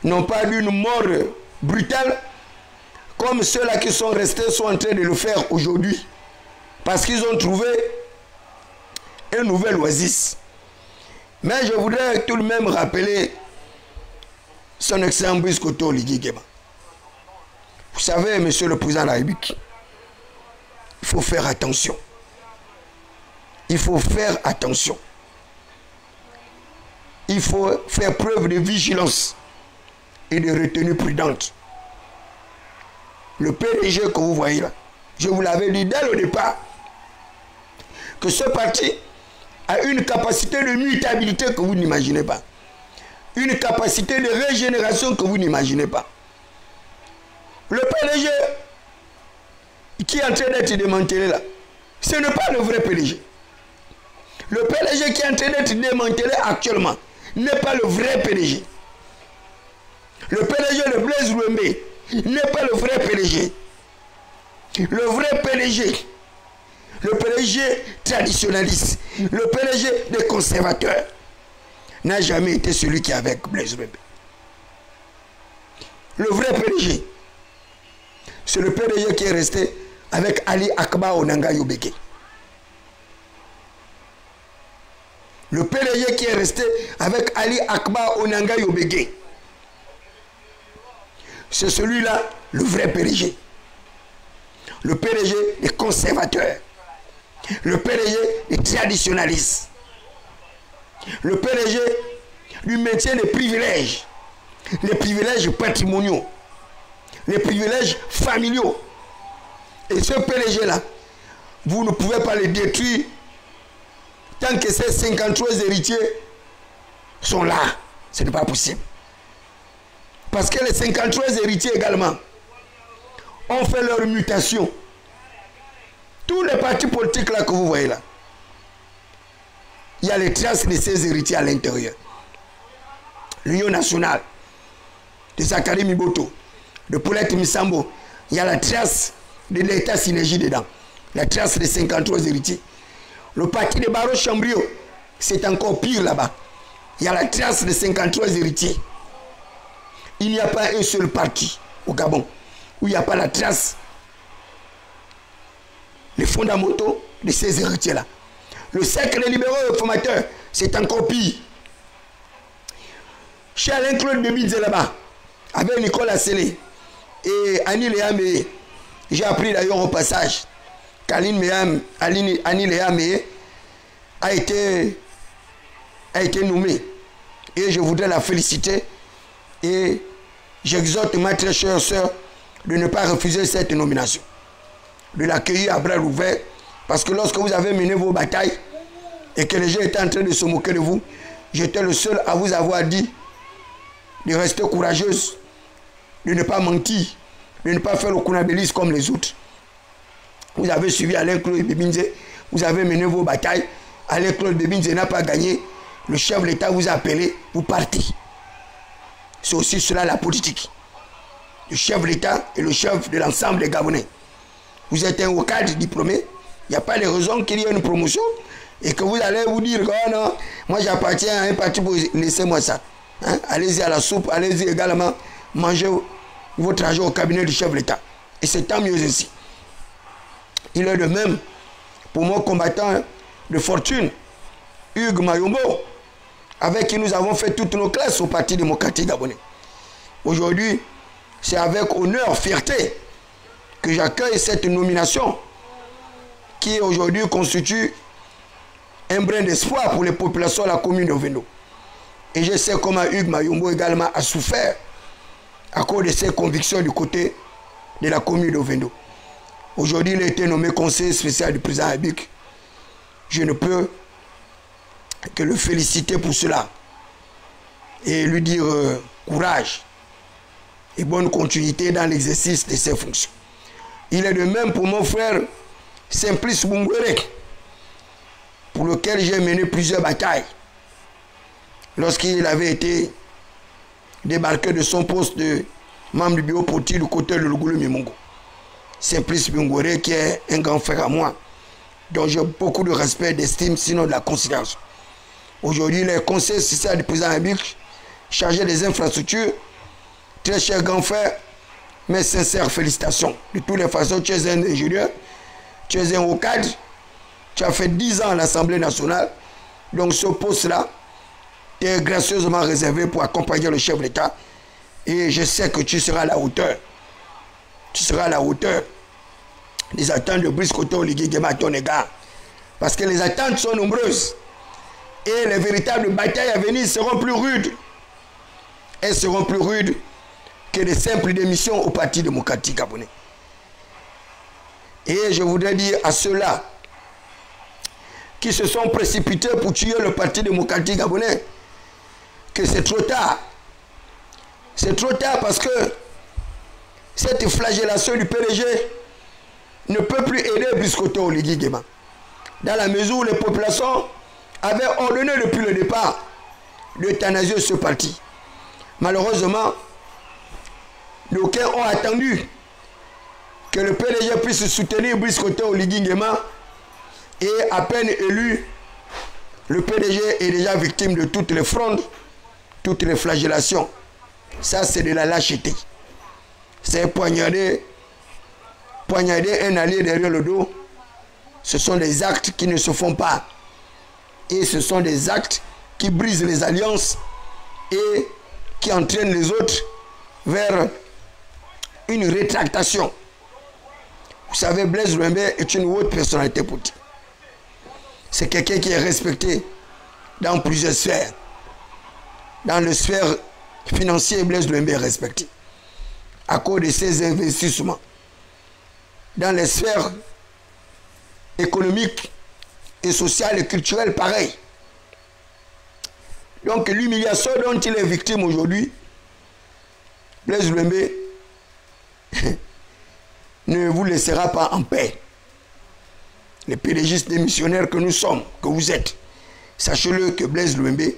non pas d'une mort brutale, comme ceux-là qui sont restés sont en train de le faire aujourd'hui, parce qu'ils ont trouvé un nouvel oasis. Mais je voudrais tout de même rappeler son excellent Brice Koto Ligigema. Vous savez, Monsieur le Président de la République, il faut faire attention. Il faut faire attention. Il faut faire preuve de vigilance et de retenue prudente. Le PDG que vous voyez là, je vous l'avais dit dès le départ, que ce parti a une capacité de mutabilité que vous n'imaginez pas. Une capacité de régénération que vous n'imaginez pas. Le PDG qui est en train d'être démantelé là, ce n'est pas le vrai PDG. Le PDG qui est en train d'être démantelé actuellement n'est pas le vrai PDG. Le PDG de Blaise Louembé n'est pas le vrai PDG. Le vrai PDG, le PDG traditionnaliste, le PDG des conservateurs, n'a jamais été celui qui est avec Blaise Louembé. Le vrai PDG, c'est le PDG qui est resté avec Ali Akba Onanga Yobeke. Le PDG qui est resté avec Ali Akba Onanga Yobeke. C'est celui-là, le vrai PDG. Le PDG des conservateurs. Le PDG des traditionnalistes. Le PDG du maintien des privilèges. Les privilèges patrimoniaux. Les privilèges familiaux. Et ce PDG-là, vous ne pouvez pas le détruire tant que ces 53 héritiers sont là. Ce n'est pas possible. Parce que les 53 héritiers également ont fait leur mutation. Tous les partis politiques là que vous voyez là, il y a les traces de ces héritiers à l'intérieur. L'Union nationale, de Zakari Miboto, de Paulette Misambo, il y a la trace de l'État synergie dedans. La trace des 53 héritiers. Le parti de Baro Chambrio, c'est encore pire là-bas. Il y a la trace des 53 héritiers. Il n'y a pas un seul parti au Gabon où il n'y a pas la trace, les fondamentaux de ces héritiers-là. Le cercle des libéraux réformateurs, c'est encore pire. Chez Alain Claude Bebidze là-bas, avec Nicolas Sélé et Annie Léa Meye, j'ai appris d'ailleurs au passage qu'Annie Léa Meye a été nommée. Et je voudrais la féliciter. Et j'exhorte ma très chère sœur de ne pas refuser cette nomination. De l'accueillir à bras ouverts. Parce que lorsque vous avez mené vos batailles et que les gens étaient en train de se moquer de vous, j'étais le seul à vous avoir dit de rester courageuse, de ne pas mentir, de ne pas faire le kunabélis comme les autres. Vous avez suivi Alain Claude Bebidze, vous avez mené vos batailles. Alain Claude Bebidze n'a pas gagné. Le chef de l'État vous a appelé, vous partez. C'est aussi cela la politique. Le chef de l'État et le chef de l'ensemble des Gabonais. Vous êtes un cadre diplômé, il n'y a pas de raison qu'il y ait une promotion et que vous allez vous dire, oh non, moi j'appartiens à un parti, laissez-moi ça. Hein? Allez-y à la soupe, allez-y également manger votre argent au cabinet du chef de l'État. Et c'est tant mieux ainsi. Il est de même pour mon combattant de fortune, Hugues Mayombo, avec qui nous avons fait toutes nos classes au Parti démocratique gabonais. Aujourd'hui, c'est avec honneur, fierté, que j'accueille cette nomination qui aujourd'hui constitue un brin d'espoir pour les populations de la commune de Ovendo. Et je sais comment Hugues Mayombo également a souffert à cause de ses convictions du côté de la commune de Ovendo. Aujourd'hui, il a été nommé conseiller spécial du président Abik. Je ne peux que le féliciter pour cela et lui dire courage et bonne continuité dans l'exercice de ses fonctions. Il est de même pour mon frère Simplice Bungwere, pour lequel j'ai mené plusieurs batailles lorsqu'il avait été débarqué de son poste de membre du bureau politique du côté de Lugoulou Mimongo. Simplice Bungwere qui est un grand frère à moi, dont j'ai beaucoup de respect, d'estime, sinon de la considération. Aujourd'hui, il est conseiller spécial du président Abik, chargé des infrastructures. Très cher grand frère, mes sincères félicitations. De toutes les façons, tu es un ingénieur, tu es un haut cadre, tu as fait 10 ans à l'Assemblée nationale. Donc ce poste-là est gracieusement réservé pour accompagner le chef de l'État. Et je sais que tu seras à la hauteur. Tu seras à la hauteur des attentes de Brice Koto Oligui Nguema à ton égard. Parce que les attentes sont nombreuses. Et les véritables batailles à venir seront plus rudes. Elles seront plus rudes que de simples démissions au Parti démocratique gabonais. Et je voudrais dire à ceux-là qui se sont précipités pour tuer le Parti démocratique gabonais que c'est trop tard. C'est trop tard parce que cette flagellation du PDG ne peut plus aider Brice Koto Oligui Nguema. Dans la mesure où les populations avaient ordonné depuis le départ d'euthanasier ce parti. Malheureusement, d'aucuns ont attendu que le PDG puisse soutenir Brice Koto Oligui Nguema et à peine élu, le PDG est déjà victime de toutes les frondes, toutes les flagellations. Ça, c'est de la lâcheté. c'est poignarder un allié derrière le dos. Ce sont des actes qui ne se font pas. Et ce sont des actes qui brisent les alliances et qui entraînent les autres vers une rétractation. Vous savez, Blaise Louembe est une haute personnalité politique. C'est quelqu'un qui est respecté dans plusieurs sphères. Dans le sphère financière, Blaise Louembe est respecté à cause de ses investissements. Dans les sphères économiques et sociales et culturelles, pareil. Donc l'humiliation dont il est victime aujourd'hui, Blaise Louembe ne vous laissera pas en paix. Les pédégistes démissionnaires que nous sommes, que vous êtes, sachez-le que Blaise Louembe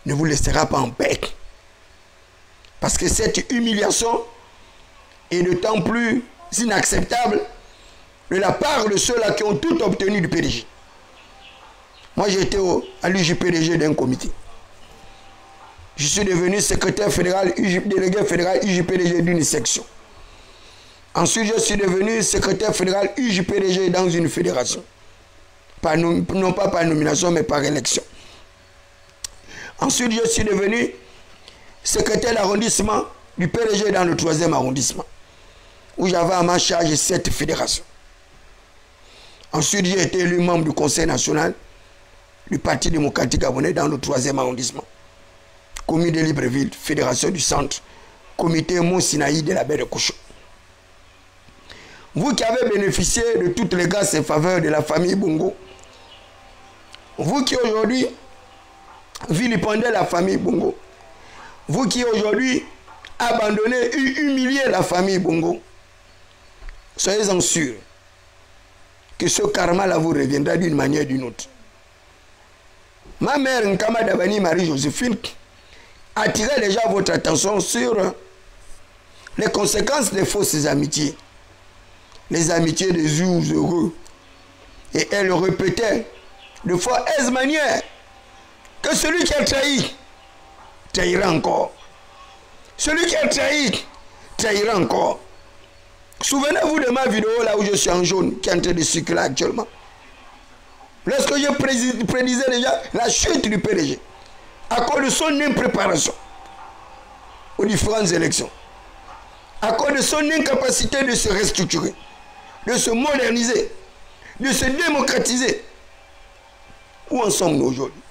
ne vous laissera pas en paix. Parce que cette humiliation est d'autant plus inacceptable de la part de ceux-là qui ont tout obtenu du PDG. Moi, j'étais à l'UJPDG d'un comité. Je suis devenu secrétaire fédéral, délégué fédéral UJPDG d'une section. Ensuite, je suis devenu secrétaire fédéral UJPDG dans une fédération. Non pas par nomination, mais par élection. Ensuite, je suis devenu secrétaire d'arrondissement du PDG dans le 3e arrondissement, où j'avais à ma charge 7 fédérations. Ensuite, j'ai été élu membre du Conseil national du Parti démocratique gabonais dans le 3e arrondissement. Comité de Libreville, Fédération du Centre, Comité Mont Sinaï de la baie de Cochon. Vous qui avez bénéficié de toutes les grâces et faveurs de la famille Bongo, vous qui aujourd'hui vilipendez la famille Bongo, vous qui aujourd'hui abandonnez et humiliez la famille Bongo, soyez-en sûrs que ce karma-là vous reviendra d'une manière ou d'une autre. Ma mère, Nkama Dabani Marie-Joséphine, attirait déjà votre attention sur les conséquences des fausses amitiés. Les amitiés des jours heureux. Et elle répétait de fort manière que celui qui a trahi, trahira encore. Celui qui a trahi, trahira encore. Souvenez-vous de ma vidéo là où je suis en jaune, qui est en train de circuler actuellement. Lorsque je prédisais déjà la chute du PDG, à cause de son impréparation aux différentes élections, à cause de son incapacité de se restructurer, de se moderniser, de se démocratiser. Où en sommes-nous aujourd'hui?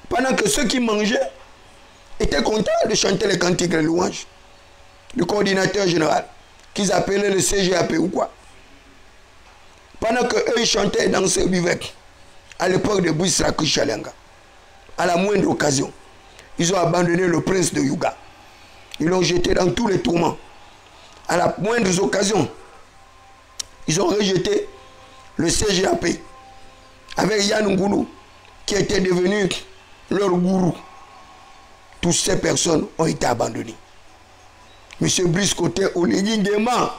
Pendant que ceux qui mangeaient étaient contents de chanter les cantiques et les louanges du coordinateur général, qu'ils appelaient le CGAP ou quoi. Pendant qu'eux ils chantaient dans ce bivec, à l'époque de Bouissrakou Chalenga, à la moindre occasion, ils ont abandonné le prince de Yuga. Ils l'ont jeté dans tous les tourments. À la moindre occasion, ils ont rejeté le CGAP avec Yann Ngoulou, qui était devenu leur gourou. Toutes ces personnes ont été abandonnées. Monsieur Brice Côté Oligui Nguema.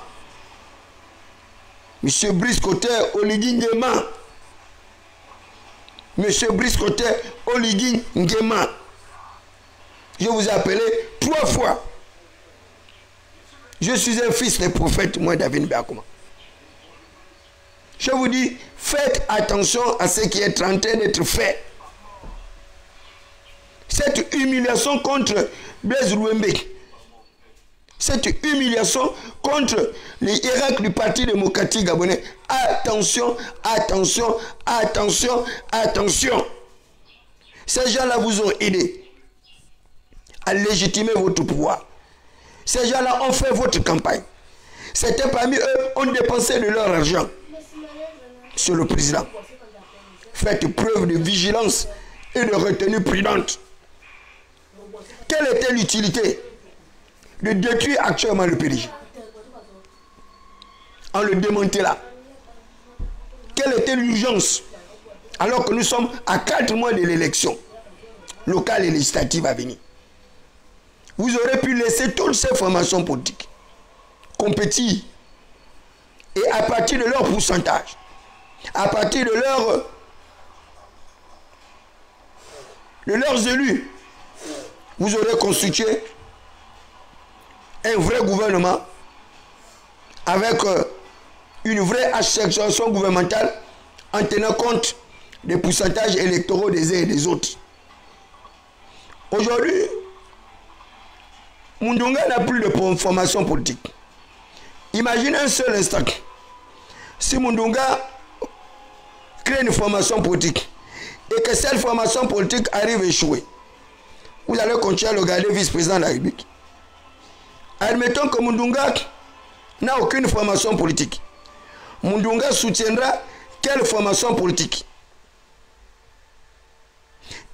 Monsieur Brice Côté Oligui Nguema. Monsieur Brice Côté Oligui Nguema. Je vous ai appelé 3 fois. Je suis un fils des prophètes, moi David Bakuma. Je vous dis, faites attention à ce qui est en train d'être fait. Cette humiliation contre Blaise Louembe, cette humiliation contre les hiérarques du Parti démocratique gabonais. Attention, attention, attention, attention. Ces gens-là vous ont aidé à légitimer votre pouvoir. Ces gens-là ont fait votre campagne. Certains parmi eux ont dépensé de leur argent. Monsieur le Président, faites preuve de vigilance et de retenue prudente. Quelle était l'utilité de détruire actuellement le PDG en le démantelant? Quelle était l'urgence alors que nous sommes à 4 mois de l'élection locale et législative à venir? Vous aurez pu laisser toutes ces formations politiques compétir et à partir de leur pourcentage, à partir de leurs élus, vous aurez constitué un vrai gouvernement avec une vraie association gouvernementale en tenant compte des pourcentages électoraux des uns et des autres. Aujourd'hui, Mundunga n'a plus de formation politique. Imaginez un seul instant. Si Mundunga crée une formation politique et que cette formation politique arrive à échouer, vous allez continuer à le garder vice-président de la République. Admettons que Mundunga n'a aucune formation politique. Mundunga soutiendra quelle formation politique?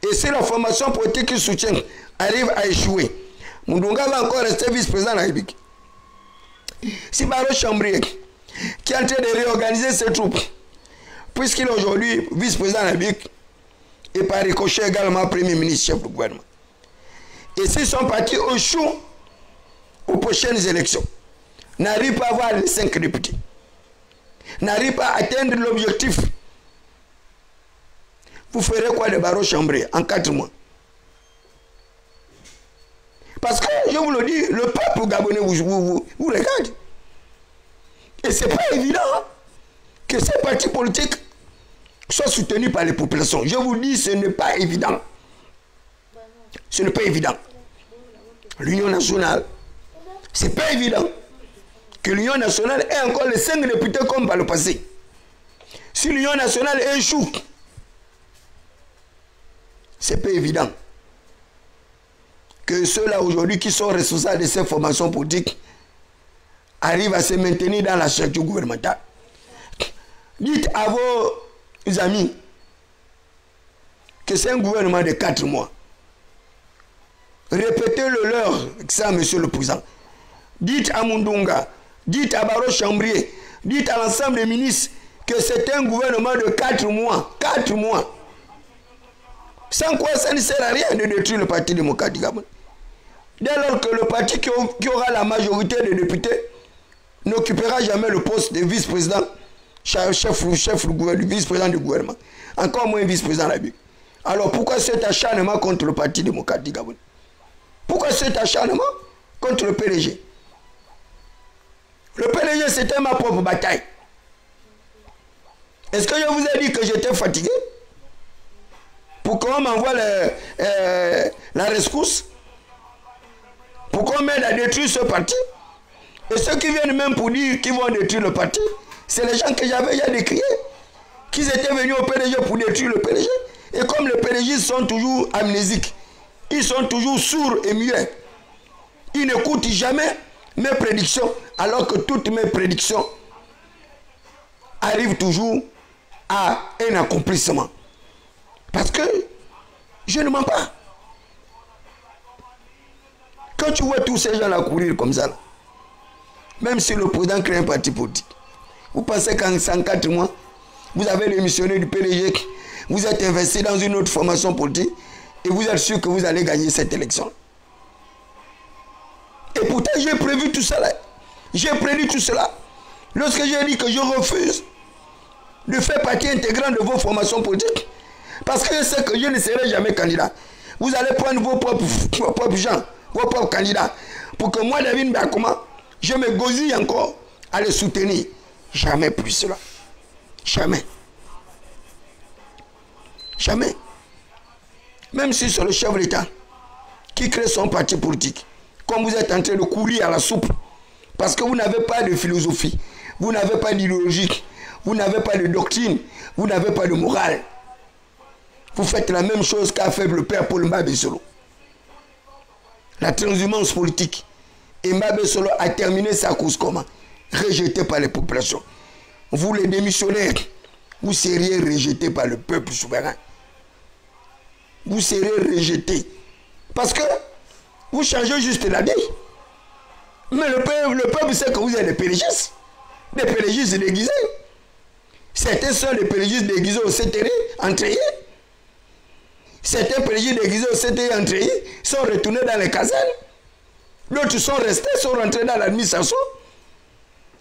Et si la formation politique qu'il soutient arrive à échouer, Mundunga va encore rester vice-président de la République. Si Baro Chambrier, qui est en train de réorganiser ses troupes, puisqu'il est aujourd'hui vice-président de la République, et par ricochet également premier ministre chef du gouvernement. Et s'ils sont partis au chou aux prochaines élections, n'arrivent pas à avoir les 5 députés, n'arrivent pas à atteindre l'objectif, vous ferez quoi de Baro Chambrier en 4 mois? Parce que, je vous le dis, le peuple gabonais vous regarde. Et ce n'est pas évident que ces partis politiques soient soutenus par les populations. Je vous dis, ce n'est pas évident. Ce n'est pas évident. L'Union nationale, ce n'est pas évident que l'Union nationale ait encore les 5 députés comme par le passé. Si l'Union nationale échoue, ce n'est pas évident que ceux-là aujourd'hui qui sont responsables de ces formations politiques arrivent à se maintenir dans la structure gouvernementale. Dites à vos amis que c'est un gouvernement de 4 mois. Répétez-le leur, ça, monsieur le président. Dites à Mundunga, dites à Baro Chambrier, dites à l'ensemble des ministres que c'est un gouvernement de 4 mois. 4 mois. Sans quoi ça ne sert à rien de détruire le Parti démocratique Gabon. Dès lors que le parti qui aura la majorité des députés n'occupera jamais le poste de vice-président, chef du vice-président du gouvernement, encore moins vice-président de la République. Alors pourquoi cet acharnement contre le Parti démocratique Gabon? Pourquoi cet acharnement contre le PDG? Le PDG, c'était ma propre bataille. Est-ce que je vous ai dit que j'étais fatigué? Pour qu'on m'envoie la rescousse? Pour qu'on m'aide à détruire ce parti? Et ceux qui viennent même pour dire qu'ils vont détruire le parti, c'est les gens que j'avais déjà décriés, qu'ils étaient venus au PDG pour détruire le PDG. Et comme les PDG sont toujours amnésiques, ils sont toujours sourds et muets, ils n'écoutent jamais mes prédictions, alors que toutes mes prédictions arrivent toujours à un accomplissement. Parce que je ne mens pas. Quand tu vois tous ces gens-là courir comme ça, là, même si le président crée un parti politique, vous pensez qu'en 104 mois, vous avez démissionné du PDG, vous êtes investi dans une autre formation politique et vous êtes sûr que vous allez gagner cette élection. Et pourtant, j'ai prévu tout cela. J'ai prédit tout cela. Lorsque j'ai dit que je refuse de faire partie intégrante de vos formations politiques, parce que je sais que je ne serai jamais candidat. Vous allez prendre vos propres gens, vos propres candidats, pour que moi, David Bakoma, je me gosille encore à les soutenir. Jamais plus cela. Jamais. Jamais. Même si c'est le chef de l'État qui crée son parti politique, comme vous êtes en train de courir à la soupe, parce que vous n'avez pas de philosophie, vous n'avez pas d'idéologie, vous n'avez pas de doctrine, vous n'avez pas de morale. Vous faites la même chose qu'a fait le père Paul Mbabe Solo. La transhumance politique. Et Mbabe Solo a terminé sa cause comment? Rejeté par les populations. Vous les démissionnaires, vous seriez rejetés par le peuple souverain. Vous serez rejetés. Parce que vous changez juste la vie. Mais le peuple sait que vous êtes des pélégistes. Des pélégistes déguisés. Certains sont des pélégistes déguisés au CTR, entrayés. Certains pélégistes déguisés au CTR, entrayés, sont retournés dans les casernes. D'autres sont restés, sont rentrés dans l'administration,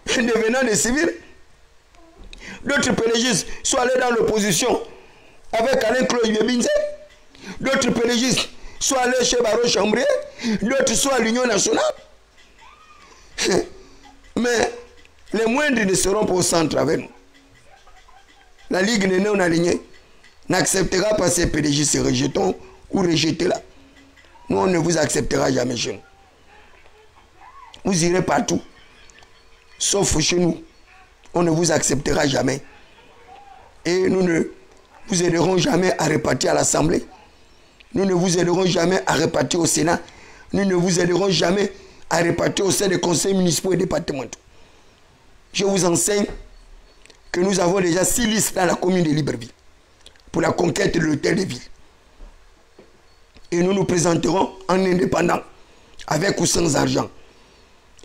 devenant des civils. D'autres pélégistes sont allés dans l'opposition avec Alain Claude Yebinze. D'autres pélégistes sont allés chez Baro Chambrier. D'autres sont à l'Union nationale. Mais les moindres ne seront pas au centre avec nous. La Ligue non alignée n'acceptera pas ces PDG, ces rejetons ou rejetez-la. Nous, on ne vous acceptera jamais chez nous. Vous irez partout, sauf chez nous. On ne vous acceptera jamais. Et nous ne vous aiderons jamais à répartir à l'Assemblée. Nous ne vous aiderons jamais à répartir au Sénat. Nous ne vous aiderons jamais à répartir au sein des conseils municipaux et départementaux. Je vous enseigne que nous avons déjà 6 listes dans la commune de Libreville pour la conquête de l'hôtel de ville. Et nous nous présenterons en indépendant, avec ou sans argent.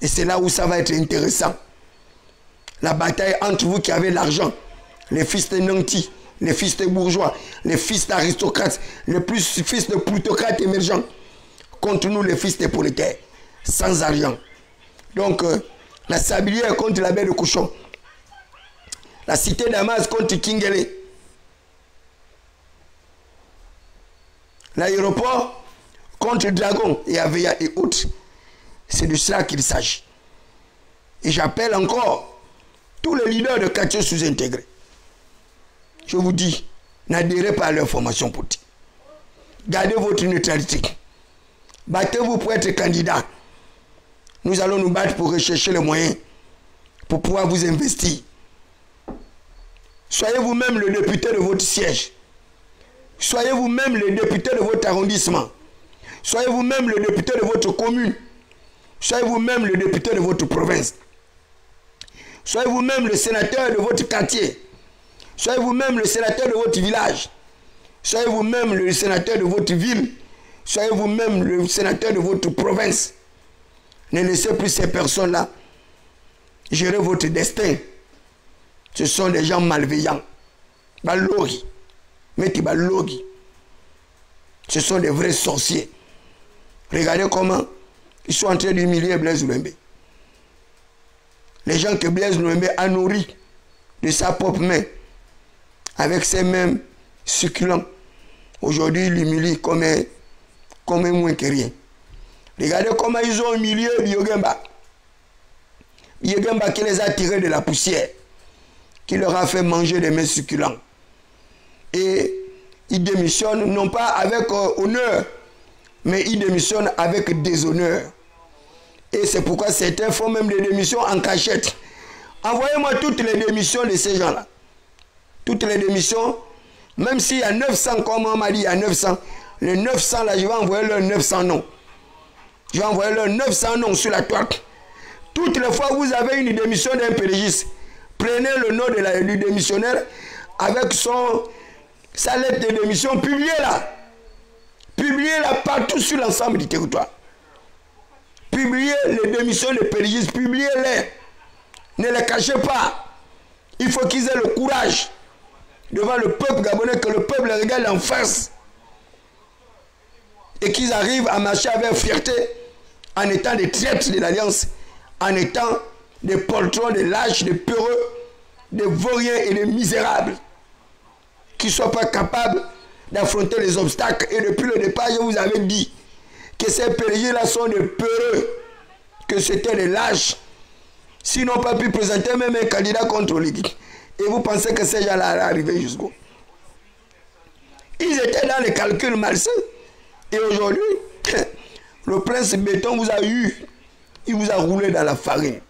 Et c'est là où ça va être intéressant. La bataille entre vous qui avez l'argent, les fils de nantis, les fils de bourgeois, les fils d'aristocrates, les fils de plutocrates émergents, contre nous les fils des prolétaires, sans argent. Donc, la Sablière contre la baie de Cochon, la cité d'Amas contre Kingele, l'aéroport contre Dragon et Aveya et autres. C'est de cela qu'il s'agit. Et j'appelle encore tous les leaders de quartier sous-intégrés. Je vous dis, n'adhérez pas à leur formation politique. Gardez votre neutralité. Battez-vous pour être candidat. Nous allons nous battre pour rechercher les moyens pour pouvoir vous investir. Soyez vous-même le député de votre siège. Soyez vous-même le député de votre arrondissement. Soyez vous-même le député de votre commune. Soyez vous-même le député de votre province. Soyez vous-même le sénateur de votre quartier. Soyez vous-même le sénateur de votre village. Soyez vous-même le sénateur de votre ville. Soyez vous-même le sénateur de votre province. Ne laissez plus ces personnes-là gérer votre destin. Ce sont des gens malveillants. Balori. Metti Balori. Ce sont des vrais sorciers. Regardez comment ils sont en train d'humilier Blaise Louembe. Les gens que Blaise Louembe a nourris de sa propre main, avec ses mêmes succulents, aujourd'hui ils l'humilient comme un moins que rien. Regardez comment ils ont humilié Biogemba. Biogemba qui les a tirés de la poussière, qui leur a fait manger des mets succulents. Et ils démissionnent non pas avec honneur, mais ils démissionnent avec déshonneur. Et c'est pourquoi certains font même des démissions en cachette. Envoyez-moi toutes les démissions de ces gens-là. Toutes les démissions, même s'il y a 900, comme on m'a dit, il y a 900. Les 900 là, je vais envoyer leurs 900 noms. Je vais envoyer leurs 900 noms sur la toile. Toutes les fois que vous avez une démission d'un pérégiste, prenez le nom du démissionnaire avec sa lettre de démission, publiez-la. Publiez-la partout sur l'ensemble du territoire. Publiez les démissions des pérégistes, publiez-les. Ne les cachez pas. Il faut qu'ils aient le courage devant le peuple gabonais, que le peuple les regarde en face. Et qu'ils arrivent à marcher avec fierté en étant des traîtres de l'Alliance, en étant des poltrons, des lâches, des peureux, des vauriens et des misérables, qui ne soient pas capables d'affronter les obstacles. Et depuis le départ, je vous avais dit que ces pérégistes-là sont des peureux, que c'était des lâches, s'ils n'ont pas pu présenter même un candidat contre lui. Et vous pensez que ces gens-là allaient arriver jusqu'où? Ils étaient dans les calculs malsains. Et aujourd'hui, le prince Béton vous a eu, il vous a roulé dans la farine.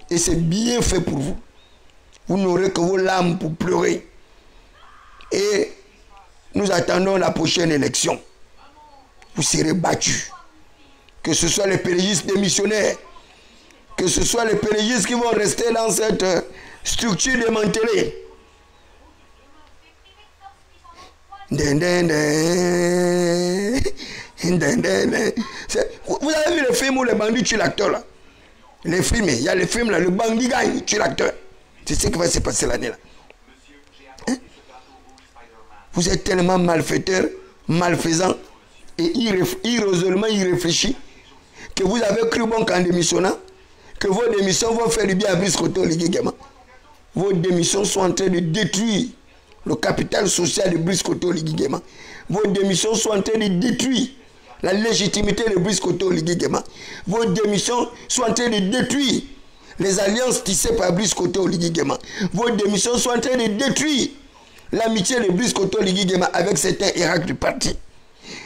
Et c'est bien fait pour vous. Vous n'aurez que vos larmes pour pleurer. Et nous attendons la prochaine élection. Vous serez battus. Que ce soit les pérégistes démissionnaires, que ce soit les pérégistes qui vont rester dans cette structure démantelée. Vous avez vu le film où les bandits tuent l'acteur là? Les films, il y a les films là, le bandit gagne, tue l'acteur. C'est ce qui va se passer l'année là. Hein? Vous êtes tellement malfaiteurs, malfaisants et irrésolublement irréfléchis que vous avez cru bon qu'en démissionnant, que vos démissions vont faire du bien à Brice Koto Ligigema. Vos démissions sont en train de détruire le capital social de Brice Koto Ligigema. Vos démissions sont en train de détruire la légitimité de Brice Koto Oligui-Nguema. Vos démissions sont en train de détruire les alliances tissées par Brice Koto Oligui-Nguema. Vos démissions sont en train de détruire l'amitié de Brice Koto Oligui-Nguema avec certains Irak du parti.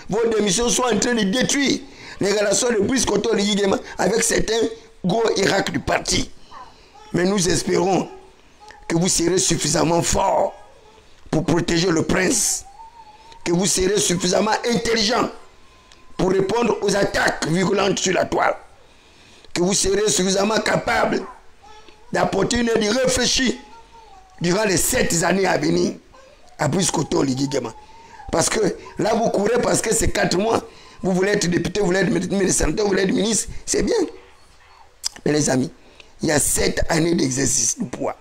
Vos démissions sont en train de détruire les relations de Brice Koto Oligui-Nguema avec certains gros Irak du parti. Mais nous espérons que vous serez suffisamment fort pour protéger le prince, que vous serez suffisamment intelligent pour répondre aux attaques virulentes sur la toile, que vous serez suffisamment capable d'apporter une aide réfléchie durant les 7 années à venir à Brice Koto Oligui-Nguema. Parce que là, vous courez parce que c'est 4 mois. Vous voulez être député, vous voulez être ministre, vous voulez être ministre, c'est bien. Mais les amis, il y a 7 années d'exercice du pouvoir.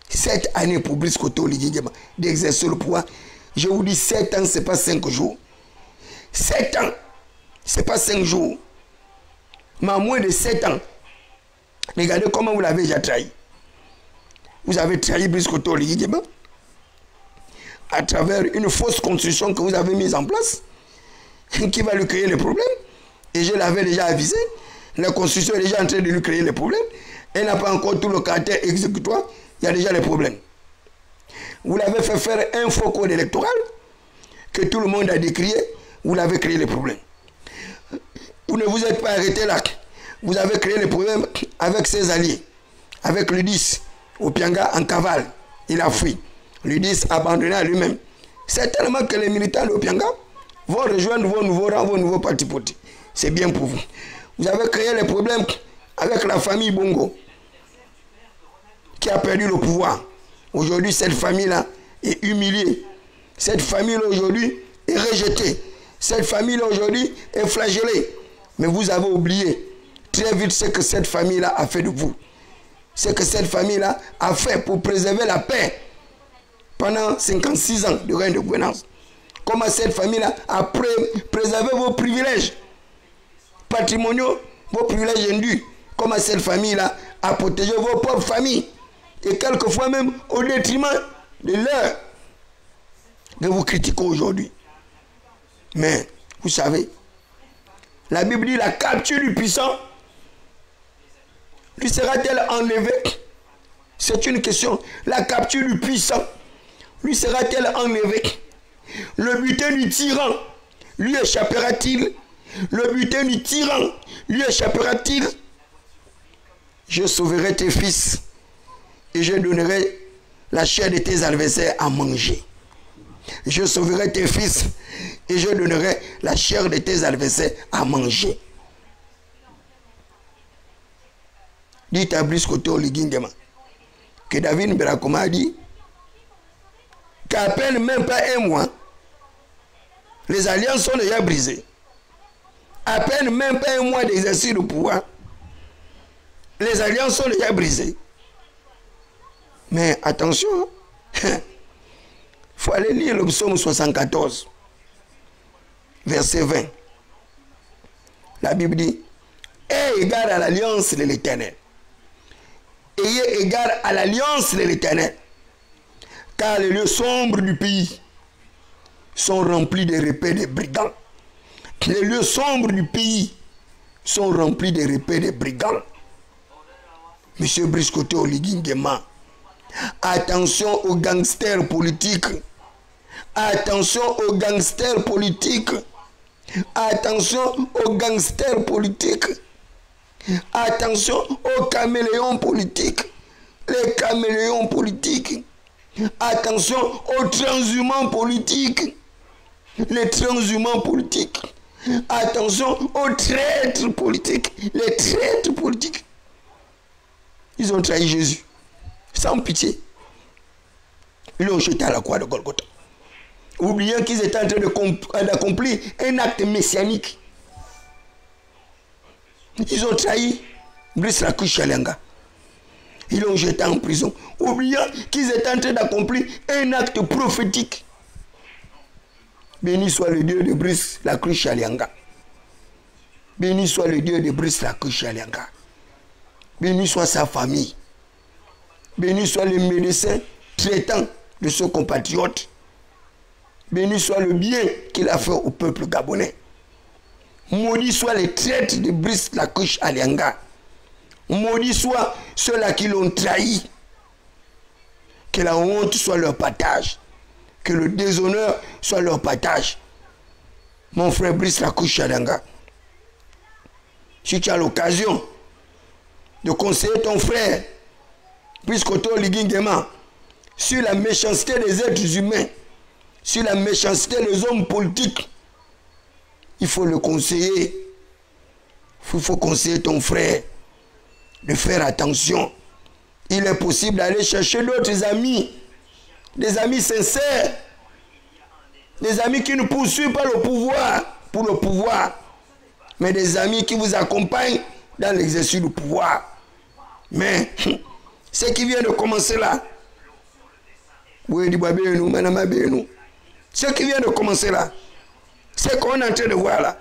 7 années pour Brice Koto Oligui-Nguema d'exercer le pouvoir. Je vous dis 7 ans, ce n'est pas 5 jours. 7 ans, ce n'est pas 5 jours. Mais en moins de 7 ans, regardez comment vous l'avez déjà trahi. Vous avez trahi Brice Koto Oligui-Nguema à travers une fausse construction que vous avez mise en place qui va lui créer les problèmes. Et je l'avais déjà avisé. La construction est déjà en train de lui créer les problèmes. Elle n'a pas encore tout le caractère exécutoire. Il y a déjà les problèmes. Vous l'avez fait faire un faux code électoral que tout le monde a décrié. Vous l'avez créé les problèmes. Vous ne vous êtes pas arrêté là. Vous avez créé les problèmes avec ses alliés. Avec le 10, Opianga en cavale. Il a fui. Le 10 abandonné à lui-même. C'est tellement que les militants de Opianga vont rejoindre vos nouveaux rangs, vos nouveaux partis politiques. C'est bien pour vous. Vous avez créé les problèmes avec la famille Bongo, qui a perdu le pouvoir. Aujourd'hui, cette famille-là est humiliée. Cette famille-là, aujourd'hui, est rejetée. Cette famille-là, aujourd'hui, est flagellée. Mais vous avez oublié très vite ce que cette famille-là a fait de vous. Ce que cette famille-là a fait pour préserver la paix pendant 56 ans de règne de gouvernance. Comment cette famille-là a préservé vos privilèges patrimoniaux, vos privilèges indus. Comment cette famille-là a protégé vos propres familles. Et quelquefois même au détriment de leur que vous critiquez aujourd'hui. Mais, vous savez, la Bible dit la capture du puissant lui sera-t-elle enlevée? C'est une question. La capture du puissant lui sera-t-elle enlevée? Le butin du tyran lui échappera-t-il? Le butin du tyran lui échappera-t-il? Je sauverai tes fils et je donnerai la chair de tes adversaires à manger. Je sauverai tes fils et je donnerai la chair de tes adversaires à manger. Dites à Brice Koto Oligui-Nguema que David Mberakoma a dit qu'à peine même pas un mois, les alliances sont déjà brisées. À peine même pas un mois d'exercice de pouvoir, les alliances sont déjà brisées. Mais attention, il faut aller lire le psaume 74, verset 20. La Bible dit, ayez égard à l'alliance de l'Éternel. Ayez égard à l'alliance de l'Éternel. Car les lieux sombres du pays sont remplis de repaires de brigands. Les lieux sombres du pays sont remplis de repaires de brigands. Monsieur Brice Koto Oligui-Nguema, attention aux gangsters politiques. Attention aux gangsters politiques. Attention aux gangsters politiques. Attention aux caméléons politiques. Les caméléons politiques. Attention aux transhumants politiques. Les transhumants politiques. Attention aux traîtres politiques. Les traîtres politiques. Ils ont trahi Jésus. Sans pitié. Ils l'ont jeté à la croix de Golgotha. Oubliant qu'ils étaient en train d'accomplir un acte messianique. Ils ont trahi Brice Lakou-Chalianga. Ils l'ont jeté en prison. Oubliant qu'ils étaient en train d'accomplir un acte prophétique. Béni soit le Dieu de Brice Lakou-Chalianga. Béni soit le Dieu de Brice Lakou-Chalianga. Béni soit sa famille. Béni soit le médecin traitant de ce compatriote. Béni soit le bien qu'il a fait au peuple gabonais. Maudit soit les traîtres de Brice Lacoche Alianga. Maudit soit ceux-là qui l'ont trahi. Que la honte soit leur partage. Que le déshonneur soit leur partage. Mon frère Brice Lacoche Alianga. Si tu as l'occasion de conseiller ton frère, puisque toi, Liguingema, sur la méchanceté des êtres humains, sur la méchanceté des hommes politiques, il faut le conseiller. Il faut conseiller ton frère de faire attention. Il est possible d'aller chercher d'autres amis, des amis sincères, des amis qui ne poursuivent pas le pouvoir pour le pouvoir, mais des amis qui vous accompagnent dans l'exercice du pouvoir. Mais ce qui vient de commencer là, ce qui vient de commencer là, ce qu'on est en train de voir là,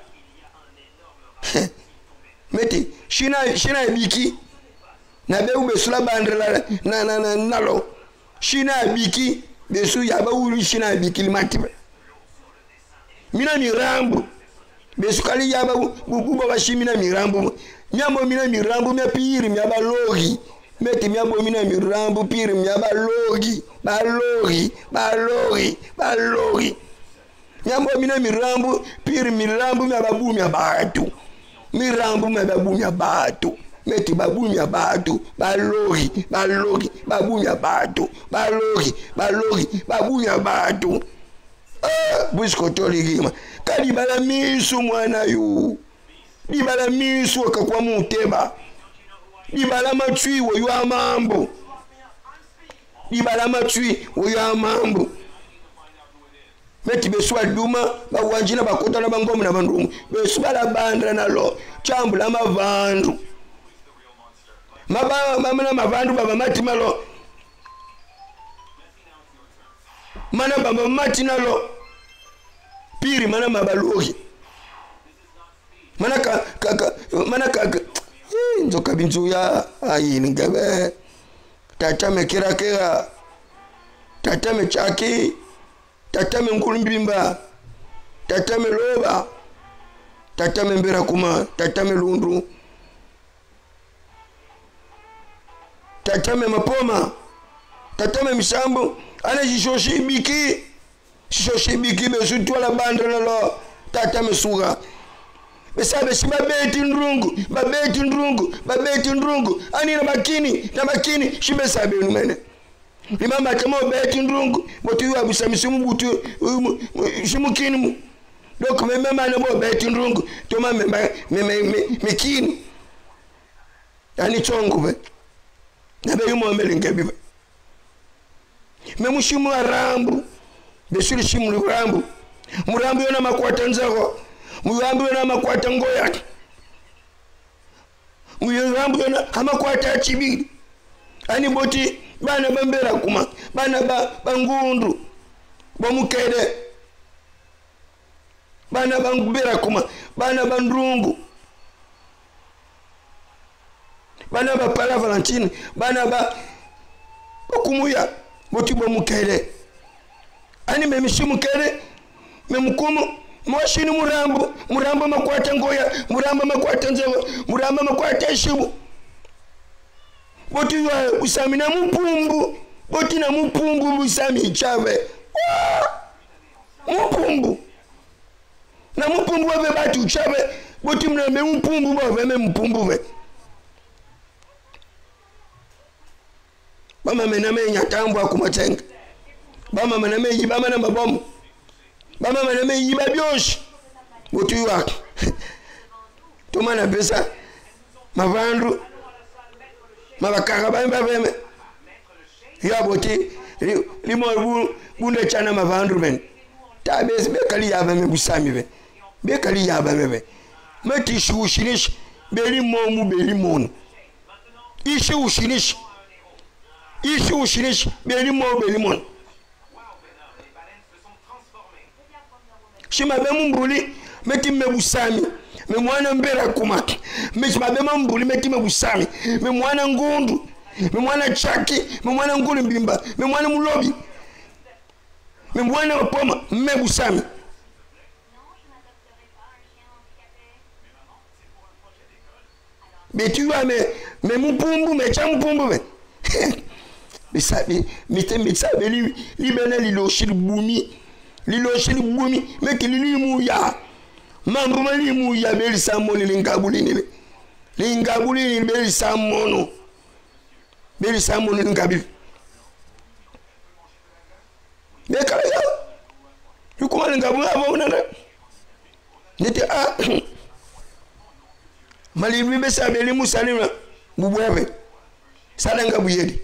mettez, China et Biki, n'avez ou besula bandre la nalo, China et Biki, besu yaba ou China et Biki le matibe. Mina mirambu, besu kali yaba ou baba chimina mirambu, miambo mina mirambu, mia piri miaba logi, mettez miambo mina mirambu, piri miaba logi, balori. Miambo mina mirambu, piri mirambu miababu miabatu. Mirambu miababu miabatu. Meti babu miabatu, balori, babu miabatu, balori, babu miabatu. Busko toligima. Kali bala misu mwana yu. Di bala misu wakakwa muteba. Di bala matui wo yu amambo. Di bala matui wo yu amambo. Meti beswa duma ba wanjina bakota na bangomu na bandumu beswa la bandra na lo chambula mavandu mama mavandu baba mati malo mana baba mati na lo piri mana mabalogi mana nzoka binzu ya ayi ngabe tata mekira tata mechaki Tatame Nkulimbimba, tatame Loba, tatame Mberakuma, tatame Lundu, tatame Mapoma, tatame Misambo, ana Shishoshi Biki, besu toi la bande là, tatame Suga. Besabe si babeti ndrungu, ani na makini, shibesabe numene. Limamba kama beti ndrungu botu yu abusamisi mbutu shimukini mu donc même na bo beti ndrungu to ma mekini ani chongu be na be yumo melinga biba memu shimu arambu be suri shimu rambu murambu yona makwata nzako murambu yona makwata ngoya murambu yona amakwata chibiri ani boti bana bambera kuma bana bangundu bomukede bana bambera kuma bana bandrungu bana pala Valentine bana okumuya boti bomukede ani memisumukede memkumu mwashini murambo makwata ngoya murambo makwata nzewe murambo makwata shibu boti wa usami na mupumbu boti na mupumbu usami chabe mupumbu na mupumbu wa batu chabe boti mna me mupumbu wa me mupumbu we bama mena me nyatambo akumatenga bama mena me yibama na mabomu bama mena me yiba byoshi boti wa tomana pesa mavandu mabakaka bame ya boti limo bunde chana mavandu ben tabes be kali ya bame busami be be kali ya bame be meti shushinish beli momu beli mon ishi ushinish beli mo beli mon shima be mumbuli meti mebusami me mwana mbera kuma me mabema mbuli meti mebusami me mwana ngundu me mwana chaki me mwana nguli mbimba me mwana mulobi me mwana poma mebusami Mais tu vois, mais mon pombo, mais tu as mon pombo, mais. Mais ça, mais ça, mais lui, il loche le boumi. Il loche le boumi. Mais qu'il lui mouilla. Mambo, il mouilla, mais il s'amone, l'ingabulini. L'ingabulini, mais il s'amone. Mais il s'amone, l'ingabulini. Mais quand il y a. Tu comprends l'ingabulini avant, on a. N'était ah. Malibli besa beli musalima bubwebe sadanga buyedi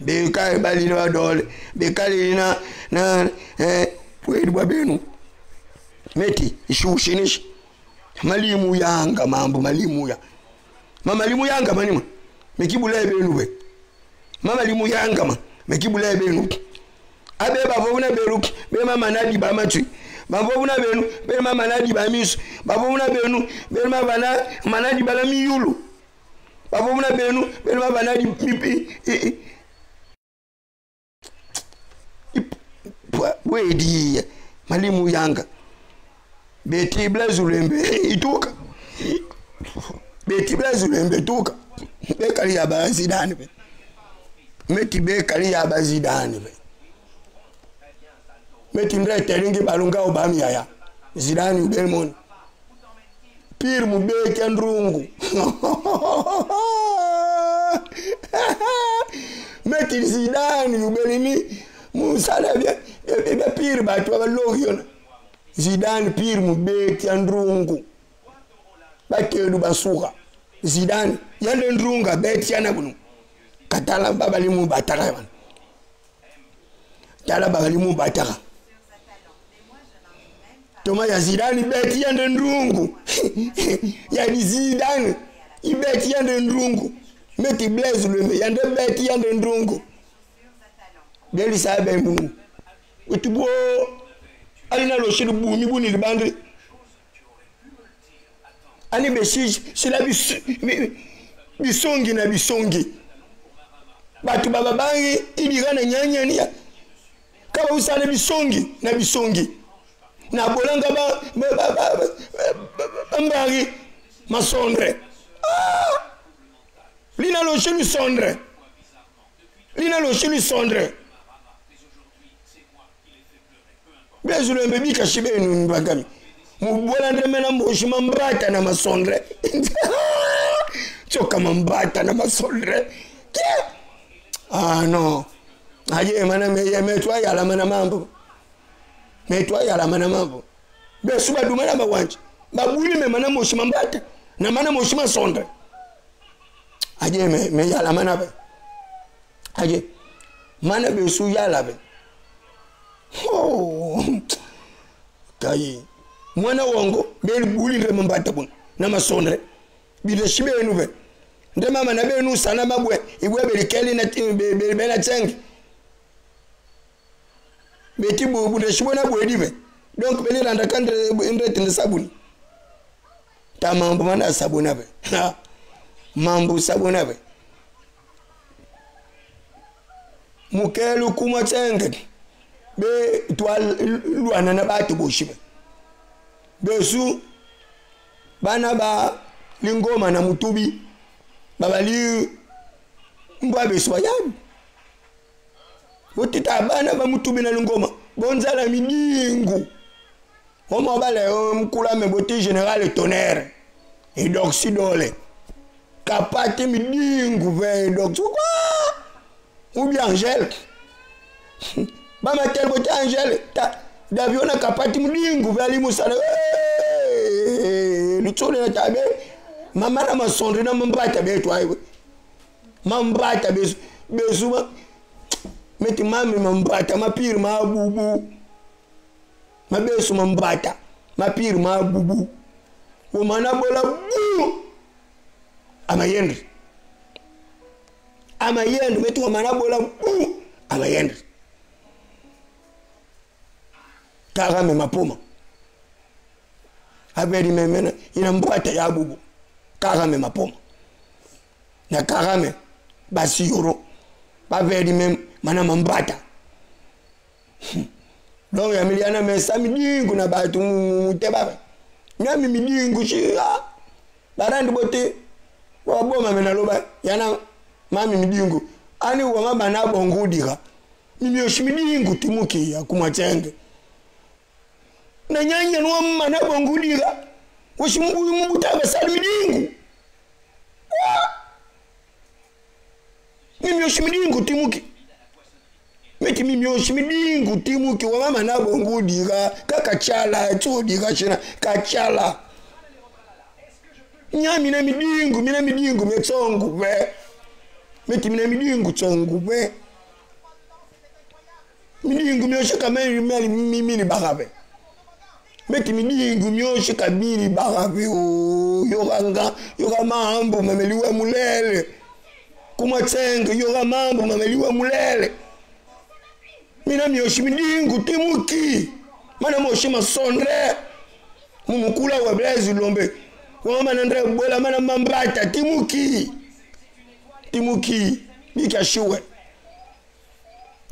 be kay bali no dole be kali na pwedi bwabenu meti ishushinish malimu yanga mambo malimu ya mama limu yanga manima mekibula benu be mama limu yanga ma mekibula benu abe bavona beru be mama nadi ba matwi bavona benu be mama nadi ba misu bavona benu be mama manadi ba miyulu bavona benu be mama nadi wedi malimu yanga beti blazulembe ituka beti blazulembe ituka be kali ya bazidani be meti be kali ya bazidani be meti ndre telingi balunga obami ya Zidane Belmont pire mu be kendrungu meti Zidane ubelini musala bia pire ba to balogiona Zidane pire mu be kendrungu bakelu basuka Zidane yande ndrunga betiana bunu katala babali mu bataka bana tala babali mu bataka Toma ya Zidane beti yande ndrungu ya Zidane ibeti yande ndrungu meti Blaise le yande beti yande ndrungu deli sabe mu utubo alina lo shiru bu mi buni libandre ani beshi sila bisongi na bisongi batu baba bangi ibigana nyanya ni kaba usale bisongi na bisongi na bolanga mbari masondre lina lo shiru sondre lina lo shiru sondre Blaise le mbebi kashibe nu mbagami mubola ndemena mboshima mbata na masondre choka mbata na masondre ah no aje mana metwa yala mana mambo metwa yala mana mambo besuba dumana bawanje babuli me mana mboshima mbata na mana mboshima sondre aje me yala mana be aje mana besu yala be oh kai mwana wango beli buli ndema mbata bun na masondre bide shibe enu be ndema mana be nu sana mabwe ibwe beli keli na be na teng beti bu de shibo na bwe dibe donc beli randa kandre ndete ne sabuni ta mambo mana sabuna be mambo sabuna be mukelu kuma teng be toile luana na ba tiboshibe besu bana ba lingoma na mutubi babali mbwa besu yabi utita bana ba mutubi na lingoma bonzala midingu homo bale mkula me beauté générale tonnerre et d'oxydole kapate midingu ve dox ou bien Angèle bama tel beauté Angèle Daviona kapati mdingu vali musala lutsole na tabe mama na masondre na mbata betu ayo mambata besu meti mami mambata mapiri mabubu mabesu mambata mapiri mabubu wo mana bola bu amayendre meti wo mana bola bu amayendre Karame mapoma abedi memena ina mbata ya bubu Karame mapoma na Karame basiyoro babedi mem mana mambata donc ya miliana mesa midingu na batu muteba nyami midingu shira barandi bote Wabo mama na loba yana mami midingu ani wanga bana bongo dira mimi oshimidingu timuki ya kumachenge na nyanya no mana bongo dira woshimu mutaba salmidingu mimi oshimidingu timuki meti mimi oshimidingu timuki wanga mana bongo dira kakachala tu dira china kachala nyami na midingu metsongu be meti mina midingu tsongu be midingu myoshika mimi bagabe meti midingu myoshika mimi bagabe o yoga mambo mameliwa mulele kumatsenge yoga mambo mameliwa mulele mina myoshi midingu timuki mana moshi masondre mumukula wa blaze lombe Wama nandre bola mana mambata timuki bikashiwe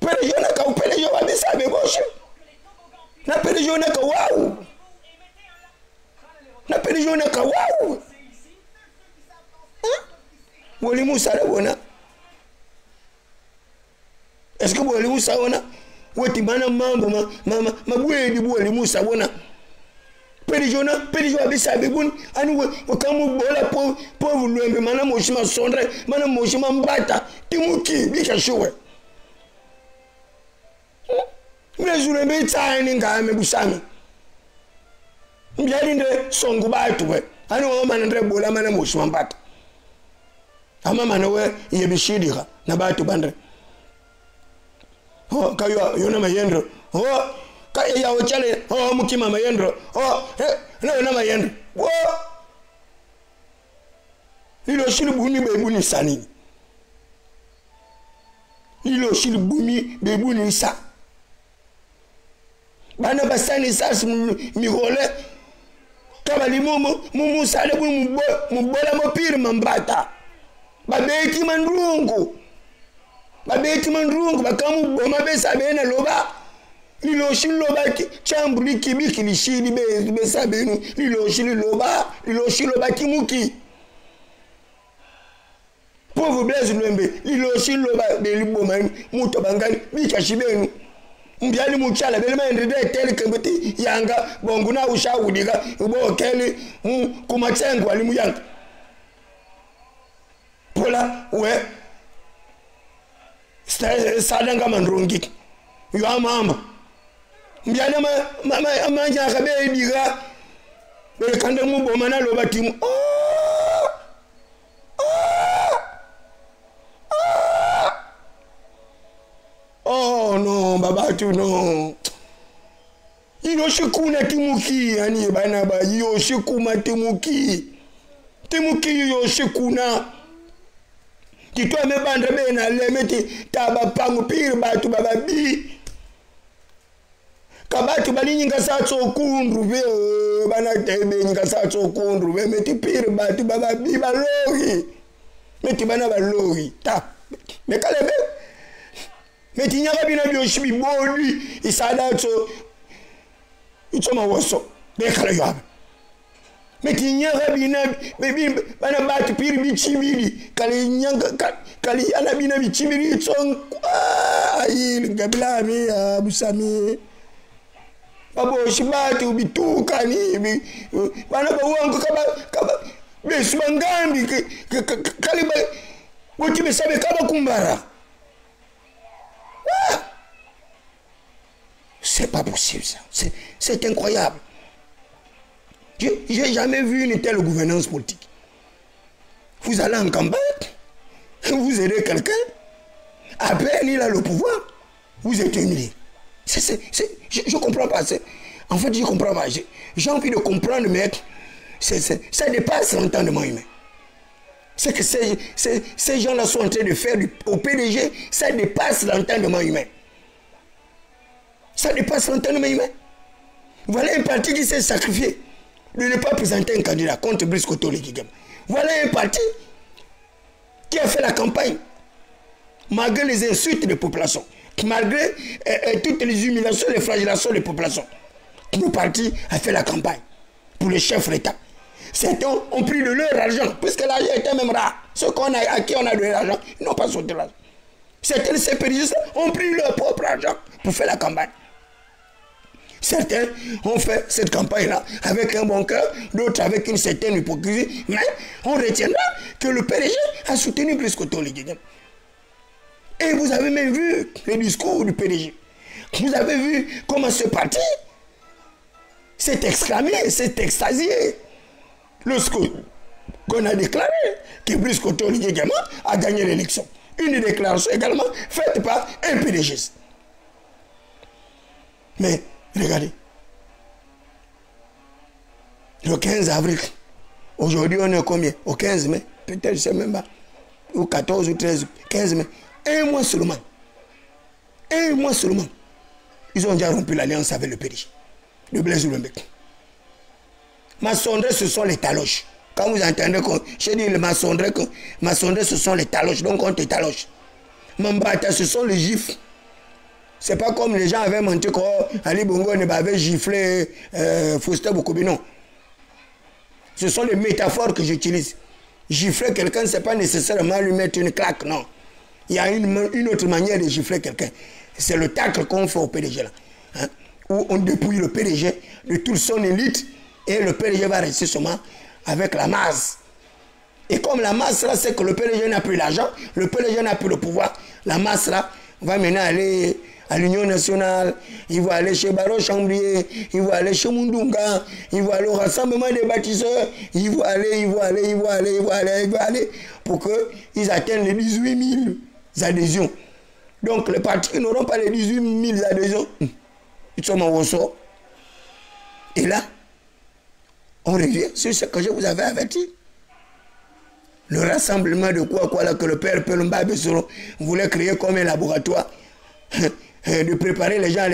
pele jona ka upele jo babisa beboshe na pele jona ka wau na pele jona ka wau Woli Musa bona est-ce que Woli Musa bona woti mana mambo mabwedi Woli Musa bona peli jo abisa bebun ani wakamu bola pauvre lwembe mana moshima sondre mana moshima mbata timuki bikashuwe mezule mbetsani ngame busami mbyali nde songu batu we ani wama ndre bola mana moshima mbata ama mana we yebishidira na batu bandre kayo yona mayendro kaya ya ochale mukima mayendro na mayendro lilo shili bumi bebuni sani lilo shili bumi bebuni sa bana basani sas migole kabali mumu sale buni mubola mopiri mambata babeti mandrungu bakamu boma besa bena loba lilo shilo baki chambuli kibiki lishili be sabenu lilo shilo baki muki pauvre blaze lwembe lilo shilo be liboma muto bangani bika shibenu mbyali muchala bele maendede tele kembeti yanga bongu na ushawudika ubo kele kumatsengo ali muyanga pola we sadanga mandrongi yo amamba mbyana manja akabe biga be kande mu boma na loba timu oh no baba tu no yoshikuna timuki yani bana ba yoshikuma timuki yoshikuna kitwa mebandra bena lemeti taba pangu piri batu baba bi kabatu balinyinga satso kundru be bana tebe nyinga satso kundru be meti piri batu baba bi balogi meti bana balogi ta mekalebe meti nyaka bina byoshi bodi isada so itoma woso bekala yaba meti nyaka bina bana batu piri bichibili kali nyanga kali ana bina bichibili son ai gabla mi abusami babo shibatu bituka ni bana ba wangu kaba besu bangambi kaliba woti besabe kaba kumbara c'est pas possible ça c'est incroyable j'ai jamais vu une telle gouvernance politique vous allez en campagne vous aidez quelqu'un à peine il a le pouvoir vous êtes humilié je comprends pas. En fait, je comprends pas. J'ai envie de comprendre, mais ça dépasse l'entendement humain. Ce que ces gens-là sont en train de faire au PDG, ça dépasse l'entendement humain. Ça dépasse l'entendement humain. Voilà un parti qui s'est sacrifié de ne pas présenter un candidat contre Brice Kotole Kigame. Voilà un parti qui a fait la campagne malgré les insultes des populations. Malgré toutes les humiliations, les flagellations des populations, le parti a fait la campagne pour le chef de l'État. Certains ont pris de leur argent, puisque l'argent était même rare. Ceux à qui on a donné l'argent, ils n'ont pas sauté l'argent. Certains de ces péristes ont pris leur propre argent pour faire la campagne. Certains ont fait cette campagne-là avec un bon cœur, d'autres avec une certaine hypocrisie, mais on retiendra que le PDG a soutenu Brice Oligui Nguema. Et vous avez même vu le discours du PDG. Vous avez vu comment ce parti s'est exclamé, s'est extasié lorsqu'on a déclaré que Brice Oligui Nguema a gagné l'élection. Une déclaration également faite par un PDG. Mais regardez, le 15 avril, aujourd'hui on est combien? Au 15 mai, peut-être je ne sais même pas, ou 14 ou 13, 15 mai, un mois seulement, ils ont déjà rompu l'alliance avec le PDG, le Blaise Ouembek. Maçonnerie, ce sont les taloches. Quand vous entendez que je dis le maçonnerie, ce sont les taloches, donc on te taloche. Mambata, ce sont les gifles. C'est pas comme les gens avaient menti qu'Ali Bongo ne avait giflé Faustin Bokobé, non. Ce sont les métaphores que j'utilise. Gifler quelqu'un, ce n'est pas nécessairement lui mettre une claque, non. Il y a une autre manière de gifler quelqu'un. C'est le tacle qu'on fait au PDG, là. Hein? Où on dépouille le PDG de toute son élite et le PDG va rester seulement avec la masse. Et comme la masse, là, c'est que le PDG n'a plus l'argent, le PDG n'a plus le pouvoir, la masse, là, va maintenant aller à l'Union nationale, il va aller chez Baro Chambrier, il va aller chez Mundunga, il va aller au rassemblement des bâtisseurs, il va aller, pour qu'ils atteignent les 18 000 adhésions. Donc les partis n'auront pas les 18 000 adhésions. Ils sont en ressort. Et là, on revient sur ce que je vous avais averti. Le rassemblement de quoi là que le père Pelumba Besoro voulait créer comme un laboratoire. De préparer les gens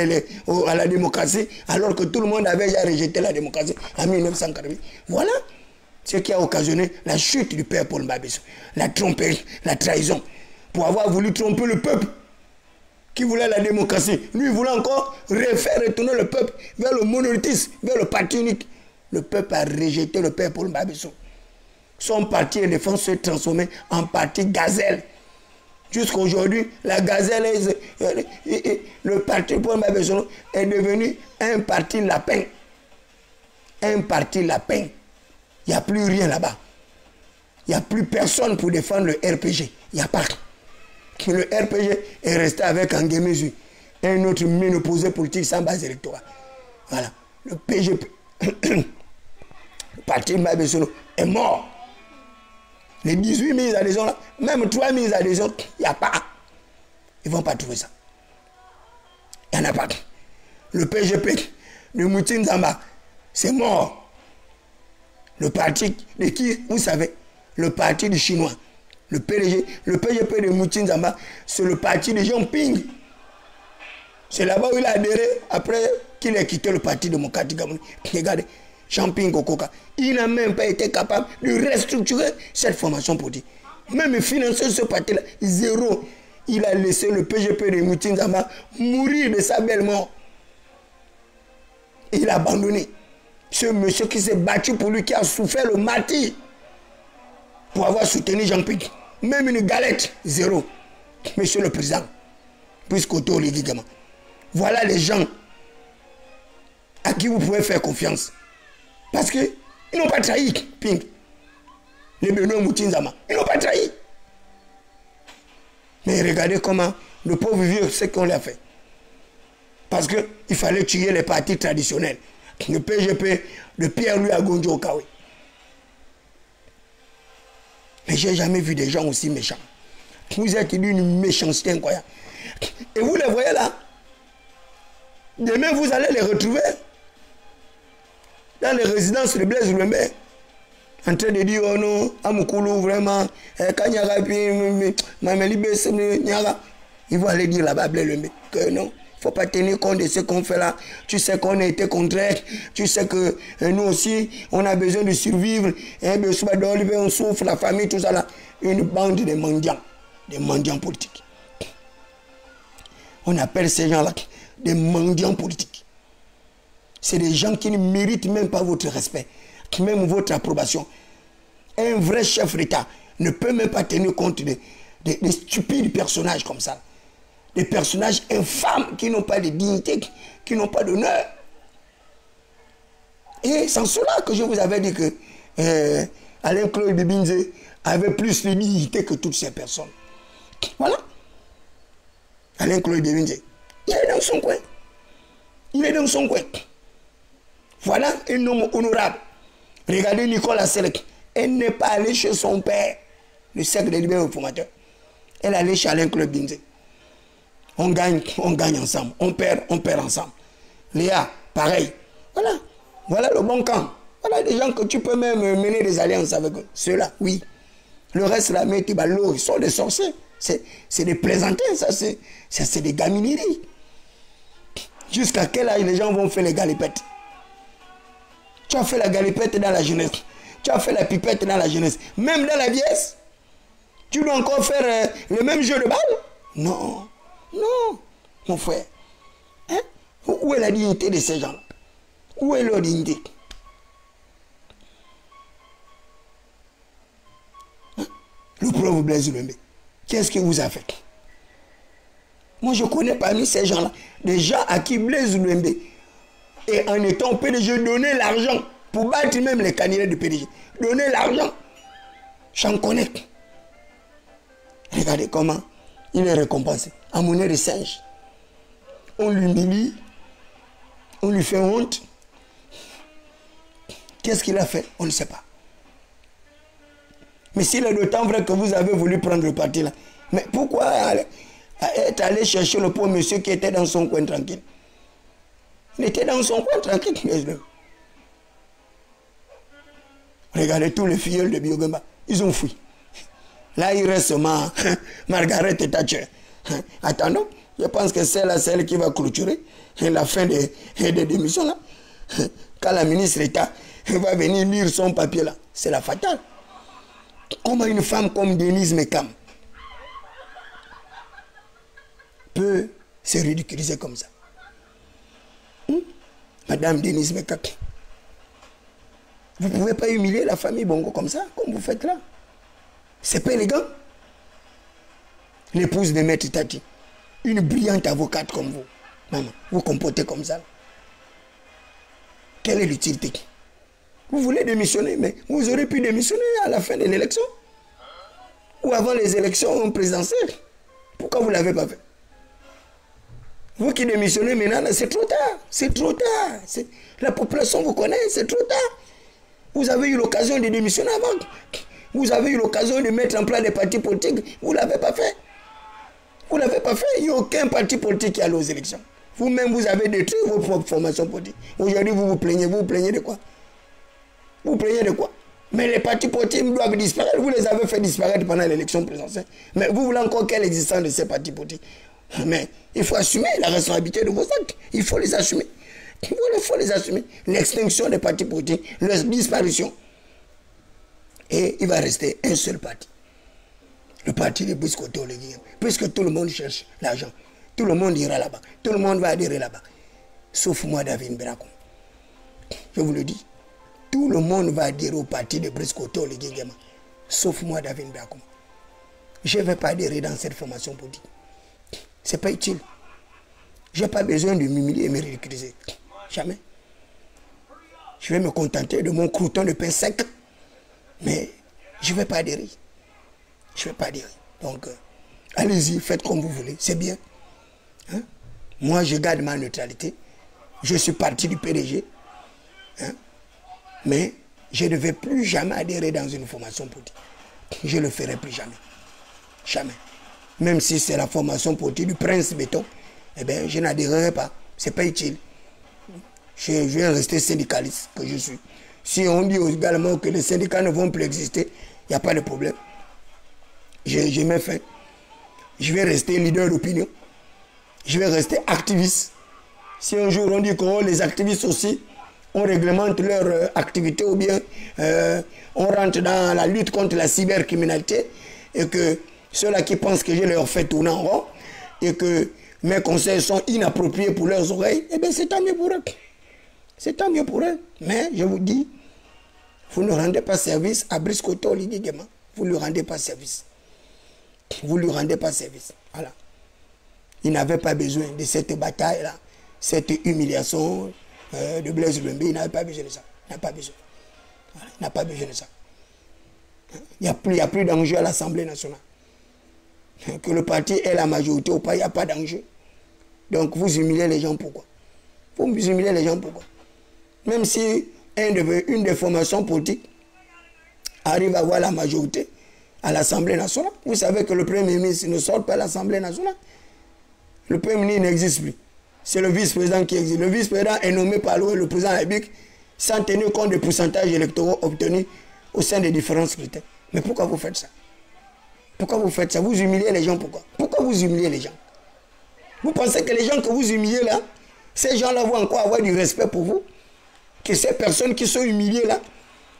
à la démocratie, alors que tout le monde avait déjà rejeté la démocratie en 1980. Voilà ce qui a occasionné la chute du père Paul Mbabesso, la tromperie, la trahison, pour avoir voulu tromper le peuple qui voulait la démocratie. Lui voulait encore faire retourner le peuple vers le monolithisme, vers le parti unique. Le peuple a rejeté le père Paul Mbabesso. Son parti de défense s'est transformé en parti gazelle. Jusqu'à aujourd'hui, la gazelle, le parti Paul Mbabesso est devenu un parti lapin. Un parti lapin. Il n'y a plus rien là-bas. Il n'y a plus personne pour défendre le RPG. Il n'y a pas. Le RPG est resté avec Angemezu, un autre opposé politique sans base électorale. Voilà. Le PGP, le parti Mbabesso est mort. Les 18 000 adhésions là, même 3 000 adhésions, il n'y a pas. Ils ne vont pas trouver ça. Il n'y en a pas. Le PGP de Moutine Zamba, c'est mort. Le parti de qui, vous savez, le parti du Chinois. Le PGP de Moutine Zamba, c'est le parti de Jean Ping. C'est là-bas où il a adhéré après qu'il ait quitté le parti démocratique. Regardez. Champing Kokoka, il n'a même pas été capable de restructurer cette formation politique. Même financer ce parti-là, zéro. Il a laissé le PGP de Moutine Zamba mourir de sa belle mort. Il a abandonné. Ce monsieur qui s'est battu pour lui, qui a souffert le martyr pour avoir soutenu Jean-Pierre. Même une galette, zéro. Monsieur le Président, puisqu'au Oligui Nguema. Voilà les gens à qui vous pouvez faire confiance. Parce qu'ils n'ont pas trahi, Ping. Les Benoît Moutine Zamba. Ils n'ont pas trahi. Mais regardez comment le pauvre vieux, ce qu'on lui a fait. Parce qu'il fallait tuer les partis traditionnels. Le PGP de Pierre-Louis Agonjo Okawe. Mais je n'ai jamais vu des gens aussi méchants. Vous êtes d'une méchanceté incroyable. Et vous les voyez là. Demain, vous allez les retrouver dans les résidences de Blaise Ouembek, en train de dire oh non, Amoukulu vraiment, Kanyara, ils vont aller dire là-bas Blaise Ouembek que non, il ne faut pas tenir compte de ce qu'on fait là. Tu sais qu'on a été contraire, tu sais que nous aussi, on a besoin de survivre, on souffre, la famille, tout ça là. Une bande de mendiants politiques. On appelle ces gens-là des mendiants politiques. C'est des gens qui ne méritent même pas votre respect. même votre approbation. Un vrai chef d'État ne peut même pas tenir compte des stupides personnages comme ça. Des personnages infâmes qui n'ont pas de dignité, qui n'ont pas d'honneur. Et c'est en cela que je vous avais dit que Alain Claude Bibinze avait plus de dignité que toutes ces personnes. Voilà. Alain Claude Bibinze, il est dans son coin. Il est dans son coin. Voilà un homme honorable. Regardez Nicolas Selek. Elle n'est pas allée chez son père, le cercle des libéraux formateurs. Elle est allée chez Alain Claude Bibinze. On gagne ensemble. On perd ensemble. Léa, pareil. Voilà. Voilà le bon camp. Voilà des gens que tu peux même mener des alliances avec eux. Ceux-là, oui. Le reste, là, mais ils sont des sorciers. C'est des plaisantins, ça c'est des gamineries. Jusqu'à quel âge les gens vont faire les galipettes? Tu as fait la galipette dans la jeunesse. Tu as fait la pipette dans la jeunesse. Même dans la vieillesse. Tu dois encore faire le même jeu de balle? Non. Non, mon frère. Hein? Où est la dignité de ces gens-là? Où est leur dignité? Hein? Le pauvre Blaise Lembe, qu'est-ce qu'il vous a fait? Moi, je connais parmi ces gens-là des gens à qui Blaise Lembe, et en étant PDG, donner l'argent pour battre même les candidats du PDG. Donner l'argent. J'en connais. Regardez comment il est récompensé. À monnaie de singe. On l'humilie. On lui fait honte. Qu'est-ce qu'il a fait? On ne sait pas. Mais s'il est de temps vrai que vous avez voulu prendre le parti là, mais pourquoi être allé chercher le pauvre monsieur qui était dans son coin tranquille? Il était dans son coin tranquille. Regardez tous les filleuls de Biogamba. Ils ont fui. Là, il reste seulement Margaret Thatcher. Attendons, je pense que c'est celle qui va clôturer la fin des démissions là. Quand la ministre d'État va venir lire son papier là, c'est la fatale. Comment une femme comme Denise Mekam peut se ridiculiser comme ça? Madame Denise Mekam, vous ne pouvez pas humilier la famille Bongo comme ça, comme vous faites là. C'est pas élégant. L'épouse de Maître Tati, une brillante avocate comme vous, maman, vous comportez comme ça. Quelle est l'utilité? Vous voulez démissionner, mais vous aurez pu démissionner à la fin de l'élection ou avant les élections présidentielles. Pourquoi vous ne l'avez pas fait? Vous qui démissionnez maintenant, c'est trop tard. C'est trop tard. La population vous connaît, c'est trop tard. Vous avez eu l'occasion de démissionner avant. Vous avez eu l'occasion de mettre en place des partis politiques. Vous ne l'avez pas fait. Vous ne l'avez pas fait. Il n'y a aucun parti politique qui allait aux élections. Vous-même, vous avez détruit vos propres formations politiques. Aujourd'hui, vous vous plaignez. Vous vous plaignez de quoi? Vous vous plaignez de quoi? Mais les partis politiques doivent disparaître. Vous les avez fait disparaître pendant l'élection présidentielle. Mais vous voulez encore quelle existence de ces partis politiques? Mais il faut assumer la responsabilité de vos actes. Il faut les assumer. Il faut les assumer. L'extinction des partis politiques, leur disparition. Et il va rester un seul parti. Le parti de Brice Côté Oligui. Puisque tout le monde cherche l'argent. Tout le monde ira là-bas. Tout le monde va adhérer là-bas. Sauf moi, David Berakoum. Je vous le dis. Tout le monde va adhérer au parti de Brice Côté Oligui. Sauf moi, David Berakoum. Je ne vais pas adhérer dans cette formation politique. Ce n'est pas utile. Je n'ai pas besoin de m'humilier et me ridiculiser. Jamais. Je vais me contenter de mon crouton de pain sec. Mais je ne vais pas adhérer. Je ne vais pas adhérer. Donc, allez-y, faites comme vous voulez. C'est bien. Hein? Moi, je garde ma neutralité. Je suis parti du PDG. Hein? Mais je ne vais plus jamais adhérer dans une formation politique. Je ne le ferai plus jamais. Jamais. Même si c'est la formation politique du Prince Béton, eh bien, je n'adhérerai pas. Ce n'est pas utile. Je vais rester syndicaliste que je suis. Si on dit également que les syndicats ne vont plus exister, il n'y a pas de problème. Je mets fin. Je vais rester leader d'opinion. Je vais rester activiste. Si un jour on dit que les activistes aussi, on réglemente leur activité ou bien on rentre dans la lutte contre la cybercriminalité et que ceux-là qui pensent que je leur fais tourner en rond et que mes conseils sont inappropriés pour leurs oreilles, eh bien c'est tant mieux pour eux. C'est tant mieux pour eux. Mais je vous dis, Vous ne rendez pas service à Brice Koto Oligui Nguema. Vous ne lui rendez pas service. Vous ne lui rendez pas service. Voilà. Il n'avait pas besoin de cette bataille-là, cette humiliation de Blaise Lumbe. Il n'avait pas besoin de ça. Il n'a pas besoin. Voilà. Il n'a pas besoin de ça. Il n'y a plus d'enjeu à l'Assemblée nationale. Que le parti ait la majorité ou pas, il n'y a pas d'enjeu. Donc vous humiliez les gens pourquoi? Vous humiliez les gens pourquoi? Même si une des formations politiques arrive à avoir la majorité à l'Assemblée nationale, vous savez que le Premier ministre ne sort pas à l'Assemblée nationale. Le Premier ministre n'existe plus. C'est le vice-président qui existe. Le vice-président est nommé par le président de la République sans tenir compte des pourcentages électoraux obtenus au sein des différents scrutins. Mais pourquoi vous faites ça? Pourquoi vous faites ça? Vous humiliez les gens pourquoi? Pourquoi vous humiliez les gens? Vous pensez que les gens que vous humiliez là, ces gens-là vont encore avoir du respect pour vous? Que ces personnes qui sont humiliées là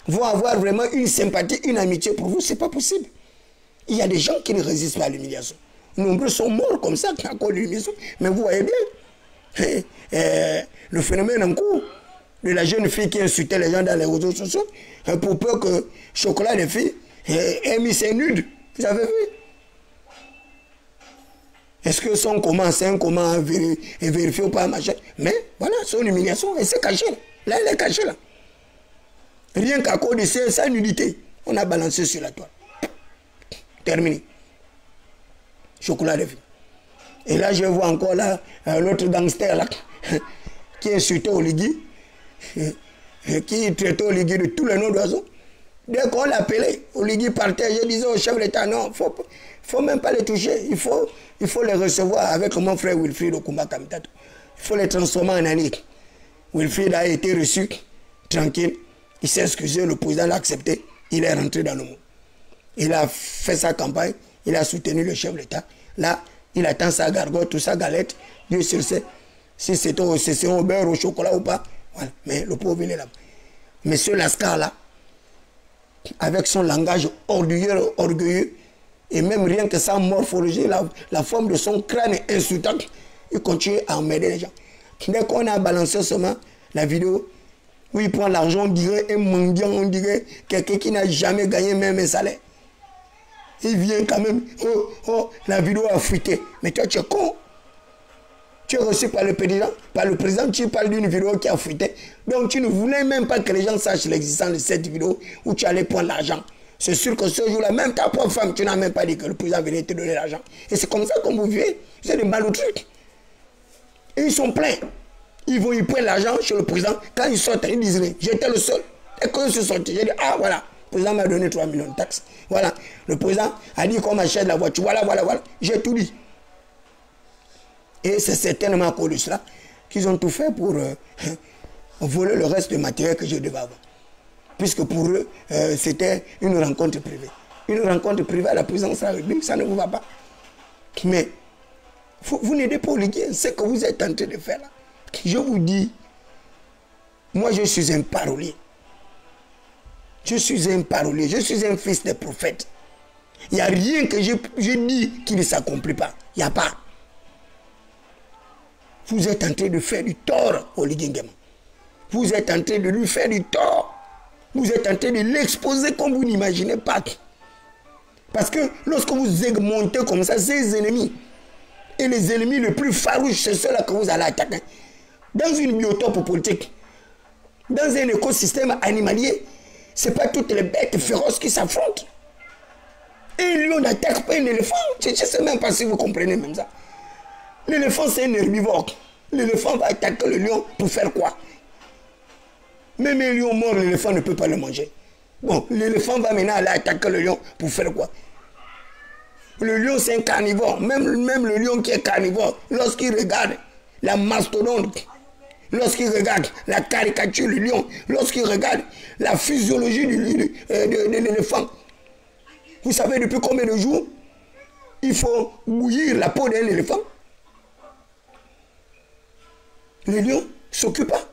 vont avoir vraiment une sympathie, une amitié pour vous? C'est pas possible. Il y a des gens qui ne résistent pas à l'humiliation. Nombreux sont morts comme ça à cause de l'humiliation. Mais vous voyez bien, le phénomène en cours de la jeune fille qui insultait les gens dans les réseaux sociaux pour peur que Chocolat des filles ait mis ses nudes. Vous avez vu? Est-ce que son comment, c'est un comment vérifié ou pas, machin? Mais voilà, son humiliation, elle s'est cachée. Là, elle est cachée là. Rien qu'à cause de sa nudité, on a balancé sur la toile. Terminé. Chocolat de filles. Et là, je vois encore là l'autre gangster là qui insultait Oligui, qui traitait Oligui de tous les noms d'oiseaux. Dès qu'on l'appelait, Oligui partait, je disais au chef de l'État, non, faut même pas les toucher. Il faut les recevoir avec mon frère Wilfried Okumba Kamitato. Il faut les transformer en alliés. Wilfried a été reçu, tranquille. Il s'est excusé, le président l'a accepté. Il est rentré dans le monde. Il a fait sa campagne, il a soutenu le chef de l'État. Là, il attend sa gargote, tout sa galette. Dieu seul sait si c'est au beurre, au chocolat ou pas. Voilà. Mais le pauvre, il est là. Monsieur Lascar, là, avec son langage orgueilleux, et même rien que sa morphologie, la forme de son crâne insultant, il continue à emmerder les gens. Dès qu'on a balancé seulement la vidéo, où il prend l'argent, on dirait un mendiant, on dirait quelqu'un qui n'a jamais gagné même un salaire. Il vient quand même, la vidéo a fuité. Mais toi, tu es con. Tu es reçu par le président, tu parles d'une vidéo qui a fuité. Donc tu ne voulais même pas que les gens sachent l'existence de cette vidéo où tu allais prendre l'argent. C'est sûr que ce jour-là, même ta propre femme, tu n'as même pas dit que le président venait te donner l'argent. Et c'est comme ça qu'on vous vivez. C'est des mal au truc. Et ils sont pleins. Ils prennent l'argent chez le président. Quand ils sortent, ils disent, j'étais le seul. Et quand ils sont sortis, j'ai dit, ah voilà, le président m'a donné 3 millions de taxes. Voilà, le président a dit qu'on m'achète la voiture. Voilà. J'ai tout dit. Et c'est certainement à cause de cela qu'ils ont tout fait pour voler le reste du matériel que je devais avoir. Puisque pour eux, c'était une rencontre privée. Une rencontre privée à la présidence de la République, ça ne vous va pas. Mais vous n'aidez pas Oligui, ce que vous êtes en train de faire là. Je vous dis, moi je suis un parolier. Je suis un parolier, je suis un fils des prophètes. Il n'y a rien que je dis qui ne s'accomplit pas. Il n'y a pas. Vous êtes en train de faire du tort au Oligui Nguema. Vous êtes en train de lui faire du tort. Vous êtes en train de l'exposer comme vous n'imaginez pas. Parce que lorsque vous montez comme ça, ces ennemis, et les ennemis les plus farouches, c'est ceux-là que vous allez attaquer. Dans une biotope politique, dans un écosystème animalier, ce n'est pas toutes les bêtes féroces qui s'affrontent. Un lion n'attaque pas un éléphant. Je ne sais même pas si vous comprenez même ça. L'éléphant, c'est un herbivore. L'éléphant va attaquer le lion pour faire quoi? Même un lion mort, l'éléphant ne peut pas le manger. Bon, l'éléphant va maintenant aller attaquer le lion pour faire quoi? Le lion, c'est un carnivore. Même le lion qui est carnivore, lorsqu'il regarde la mastodonte, lorsqu'il regarde la caricature du lion, lorsqu'il regarde la physiologie de l'éléphant, vous savez depuis combien de jours il faut bouillir la peau d'un éléphant? Le lion ne s'occupe pas.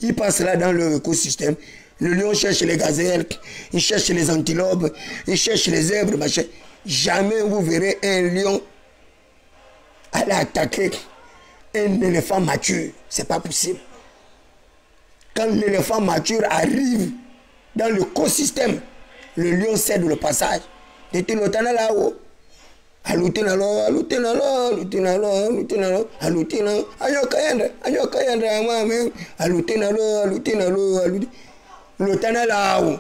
Il passe là dans leur écosystème. Le lion cherche les gazelles, il cherche les antilopes, il cherche les zèbres, machin. Jamais vous verrez un lion aller attaquer un éléphant mature. C'est pas possible. Quand l'éléphant mature arrive dans l'écosystème, le lion cède le passage. C'était le temps là-haut. Alutinalo, alutinalo, alutinalo, alutinalo, alutinalo, ayokaendre, alutinalo, alutinalo, alutinalo, le temps là-haut.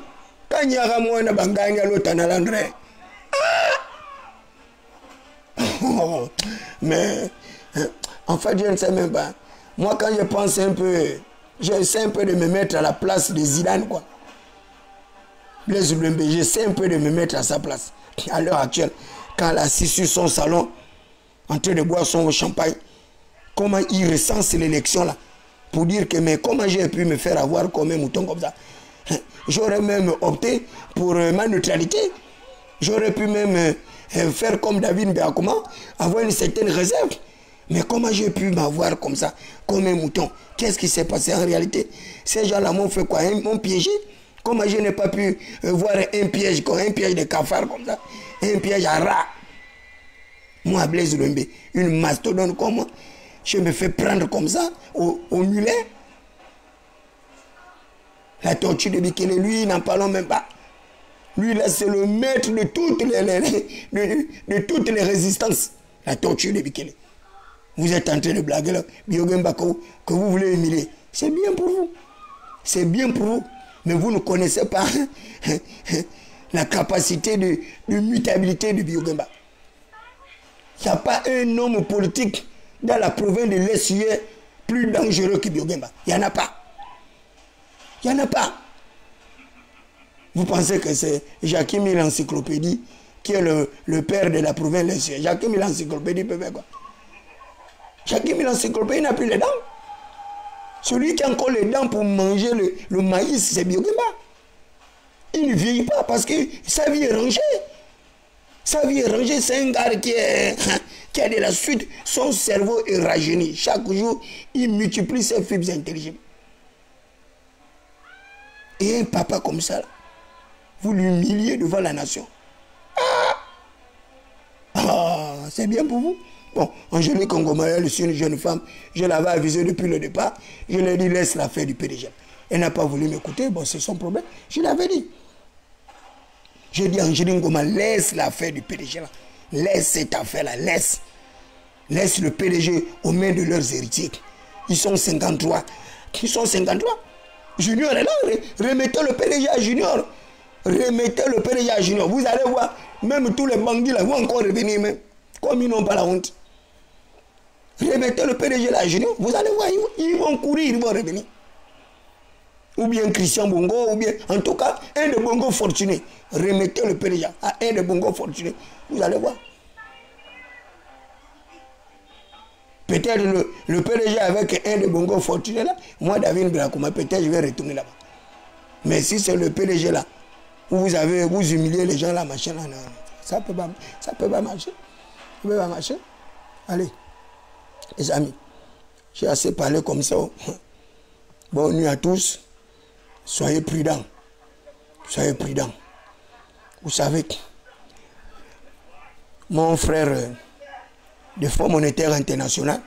Quand il y a moins de banganga, le temps là-haut. Mais en fait, je ne sais même pas. Moi, quand je pense un peu, j'essaie un peu de me mettre à la place de Zidane, quoi. J'essaie un peu de me mettre à sa place. À l'heure actuelle, quand il est assis sur son salon, en train de boire son champagne, comment il recense l'élection là, pour dire que, mais comment j'ai pu me faire avoir comme un mouton comme ça? J'aurais même opté pour ma neutralité. J'aurais pu même faire comme David Béakouma, avoir une certaine réserve. Mais comment j'ai pu m'avoir comme ça, comme un mouton? Qu'est-ce qui s'est passé en réalité? Ces gens-là m'ont fait quoi? M'ont piégé? Comment je n'ai pas pu voir un piège de cafard comme ça? Un piège à rat? Moi, Blaise Lembe, une mastodonte comme moi, je me fais prendre comme ça, au mulet. La tortue de Bikele, lui, n'en parlons même pas. Lui, là, c'est le maître de toutes les résistances. La tortue de Bikele. Vous êtes en train de blaguer là, Biogemba, que vous voulez humilier. C'est bien pour vous. C'est bien pour vous. Mais vous ne connaissez pas la capacité de mutabilité de Biogemba. Il n'y a pas un homme politique dans la province de l'Est plus dangereux que Biogemba. Il n'y en a pas. Il n'y en a pas. Vous pensez que c'est Jacquemin l'encyclopédie qui est le père de la province de l'Est. Jacquemin l'encyclopédie peut faire quoi? Jacquemin l'encyclopédie n'a plus les dents. Celui qui a encore les dents pour manger le maïs, c'est Biogemba. Il ne vieillit pas parce que sa vie est rangée. Sa vie est rangée, c'est un gars qui a de la suite. Son cerveau est rajeuni. Chaque jour, il multiplie ses fibres intelligibles. Et un papa comme ça, vous l'humiliez devant la nation. C'est bien pour vous. Bon, Angélique Ngoma, c'est une jeune femme, je l'avais avisée depuis le départ. Je lui ai dit, laisse l'affaire du PDG. Elle n'a pas voulu m'écouter, bon, c'est son problème. Je l'avais dit. Je dis, Angélique Ngoma, laisse l'affaire du PDG là. Laisse cette affaire-là, laisse. Laisse le PDG aux mains de leurs héritiers. Ils sont 53. Ils sont 53. Junior est là, remettez le PDG à Junior. Remettez le PDG à Junior. Vous allez voir, même tous les bandits là vont encore revenir même. Comme ils n'ont pas la honte. Remettez le PDG là à Junior. Vous allez voir, ils vont courir, ils vont revenir. Ou bien Christian Bongo, ou bien, en tout cas, un de Bongo fortuné. Remettez le PDG à un de Bongo fortuné. Vous allez voir. Peut-être le PDG avec un de Bongo fortuné là, moi David Brakouma, peut-être je vais retourner là-bas. Mais si c'est le PDG là, où vous humiliez les gens là, machin là, non, ça peut pas marcher. Ça peut pas marcher. Allez, les amis, j'ai assez parlé comme ça. Bonne nuit à tous. Soyez prudents. Soyez prudents. Vous savez, mon frère de Fonds monétaire international,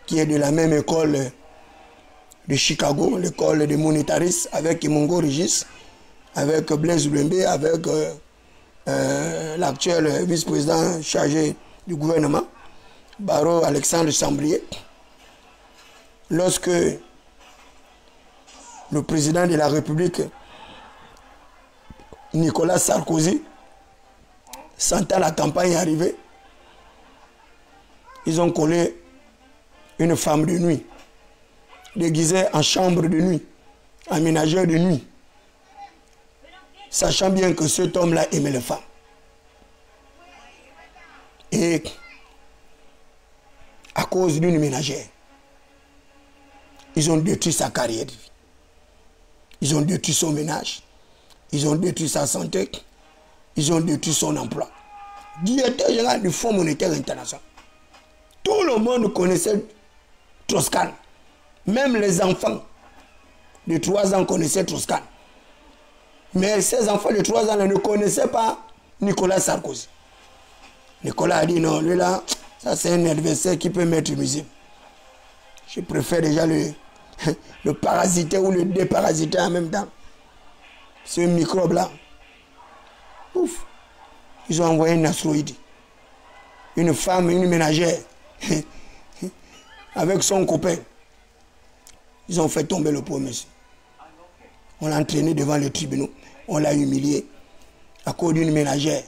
qui est de la même école de Chicago, l'école des monétaristes, avec Mongo Régis, avec Blaise Lembe, avec l'actuel vice-président chargé du gouvernement, Baro Alexandre Chamblier. Lorsque le président de la République, Nicolas Sarkozy, sentant la campagne arriver, ils ont collé une femme de nuit, déguisée en chambre de nuit, en ménagère de nuit, sachant bien que cet homme-là aimait les femmes. Et à cause d'une ménagère, ils ont détruit sa carrière de vie. Ils ont détruit son ménage. Ils ont détruit sa santé. Ils ont détruit son emploi. Directeur général du Fonds monétaire international. Tout le monde connaissait Strauss-Kahn. Même les enfants de 3 ans connaissaient Strauss-Kahn. Mais ces enfants de 3 ans ne connaissaient pas Nicolas Sarkozy. Nicolas a dit non, lui là, ça c'est un adversaire qui peut mettre nuisible. Je préfère déjà le parasiter ou le déparasiter en même temps. ce microbe-là. Ouf. Ils ont envoyé une astroïde. Une femme, une ménagère. Avec son copain. Ils ont fait tomber le pauvre monsieur. On l'a entraîné devant les tribunaux. On l'a humilié. À cause d'une ménagère.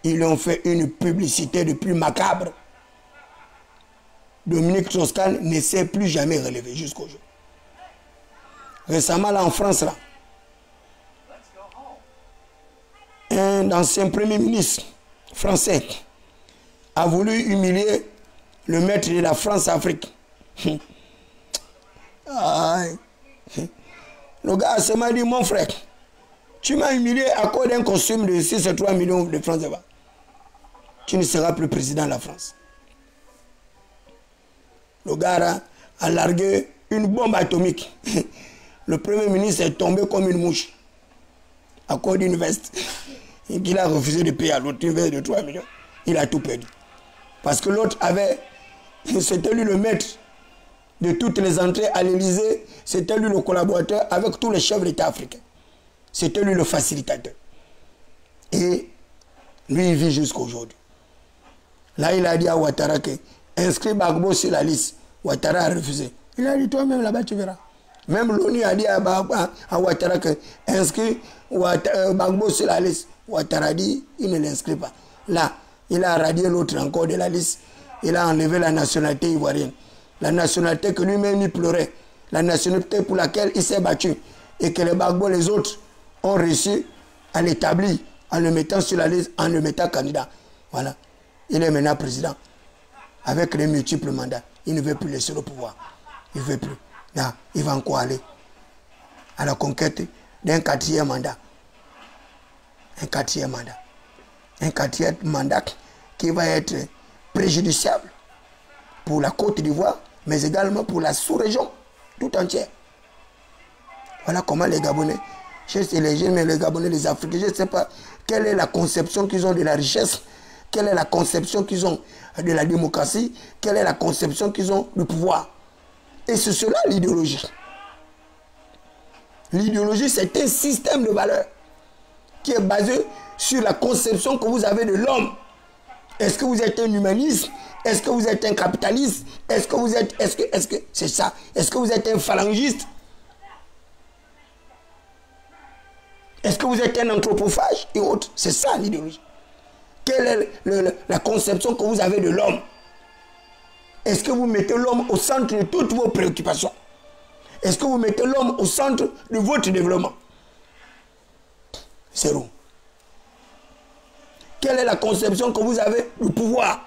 Ils ont fait une publicité de plus macabre. Dominique Strauss-Kahn ne s'est plus jamais relevé jusqu'au jour. Récemment, là en France, là, un ancien premier ministre français a voulu humilier le maître de la France-Afrique. Le gars a seulement dit, mon frère, tu m'as humilié à cause d'un costume de 6,3 millions de francs CFA. Tu ne seras plus président de la France. Le gars a largué une bombe atomique. Le premier ministre est tombé comme une mouche à cause d'une veste. Et qu'il a refusé de payer à l'autre une veste de 3 millions. Il a tout perdu. Parce que l'autre avait... C'était lui le maître de toutes les entrées à l'Élysée. C'était lui le collaborateur avec tous les chefs d'État africains. C'était lui le facilitateur. Et lui, il vit jusqu'à aujourd'hui. Là, il a dit à Ouattara que inscrit Gbagbo sur la liste. Ouattara a refusé. Il a dit, toi-même là-bas, tu verras. Même l'ONU a dit à Ouattara que inscrit Gbagbo sur la liste. Ouattara a dit, il ne l'inscrit pas. Là, il a radié l'autre encore de la liste. Il a enlevé la nationalité ivoirienne. La nationalité que lui-même il pleurait. La nationalité pour laquelle il s'est battu. Et que les Gbagbo, les autres, ont réussi à l'établir en le mettant sur la liste, en le mettant candidat. Voilà. Il est maintenant président. Avec les multiples mandats. Il ne veut plus laisser le pouvoir. Il ne veut plus. Là, il va encore aller à la conquête d'un 4e mandat. Un 4e mandat. Un 4e mandat qui va être préjudiciable pour la Côte d'Ivoire, mais également pour la sous-région tout entière. Voilà comment les Gabonais, je sais les jeunes, mais les Gabonais, les Africains, je ne sais pas quelle est la conception qu'ils ont de la richesse, quelle est la conception qu'ils ont de la démocratie, quelle est la conception qu'ils ont du pouvoir. Et c'est cela l'idéologie. L'idéologie, c'est un système de valeurs qui est basé sur la conception que vous avez de l'homme. Est-ce que vous êtes un humaniste? Est-ce que vous êtes un capitaliste? Est-ce que vous êtes... Est-ce que c'est ça? Est-ce que vous êtes un phalangiste? Est-ce que vous êtes un anthropophage et autres? C'est ça l'idéologie. Quelle est la conception que vous avez de l'homme? Est-ce que vous mettez l'homme au centre de toutes vos préoccupations? Est-ce que vous mettez l'homme au centre de votre développement? Zéro. Quelle est la conception que vous avez du pouvoir?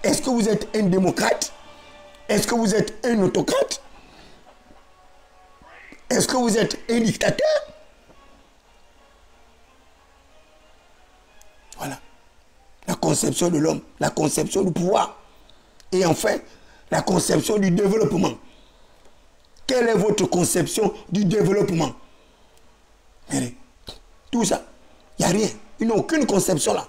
Est-ce que vous êtes un démocrate? Est-ce que vous êtes un autocrate? Est-ce que vous êtes un dictateur? Voilà. La conception de l'homme, la conception du pouvoir. Et enfin, la conception du développement. Quelle est votre conception du développement? Tout ça, il n'y a rien. Ils n'ont aucune conception là.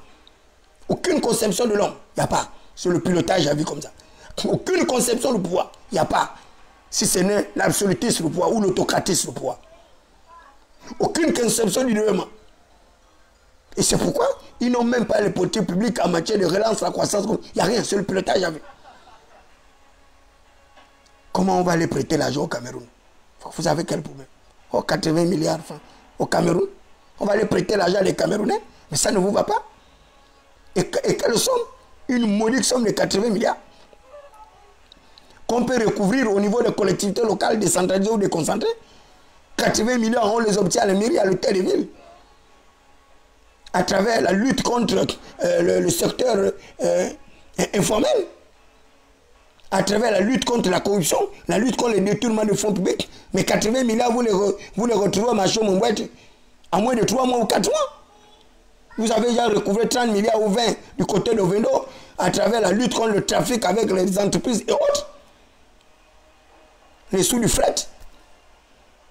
Aucune conception de l'homme. Il n'y a pas. C'est le pilotage à vie comme ça. Aucune conception du pouvoir. Il n'y a pas. Si ce n'est l'absolutisme du pouvoir ou l'autocratisme du pouvoir. Aucune conception du développement. Et c'est pourquoi ils n'ont même pas les politiques publiques en matière de relance, la croissance. Il n'y a rien. C'est le pilotage à vie. Comment on va aller prêter l'argent au Cameroun? Vous avez quel problème? Oh, 80 milliards de francs au Cameroun. On va aller prêter l'argent des Camerounais. Mais ça ne vous va pas. Et quelle somme? Une modique somme de 80 milliards. Qu'on peut recouvrir au niveau des collectivités locales décentralisées ou déconcentrées. 80 milliards, on les obtient à la mairie, à l'hôtel de ville. À travers la lutte contre le secteur informel. À travers la lutte contre la corruption, la lutte contre les détournements de fonds publics. Mais 80 milliards, vous les retrouvez au marché Mombouette en moins de 3 mois ou 4 mois. Vous avez déjà recouvré 30 milliards ou 20 du côté de Vendo à travers la lutte contre le trafic avec les entreprises et autres. Les sous du fret.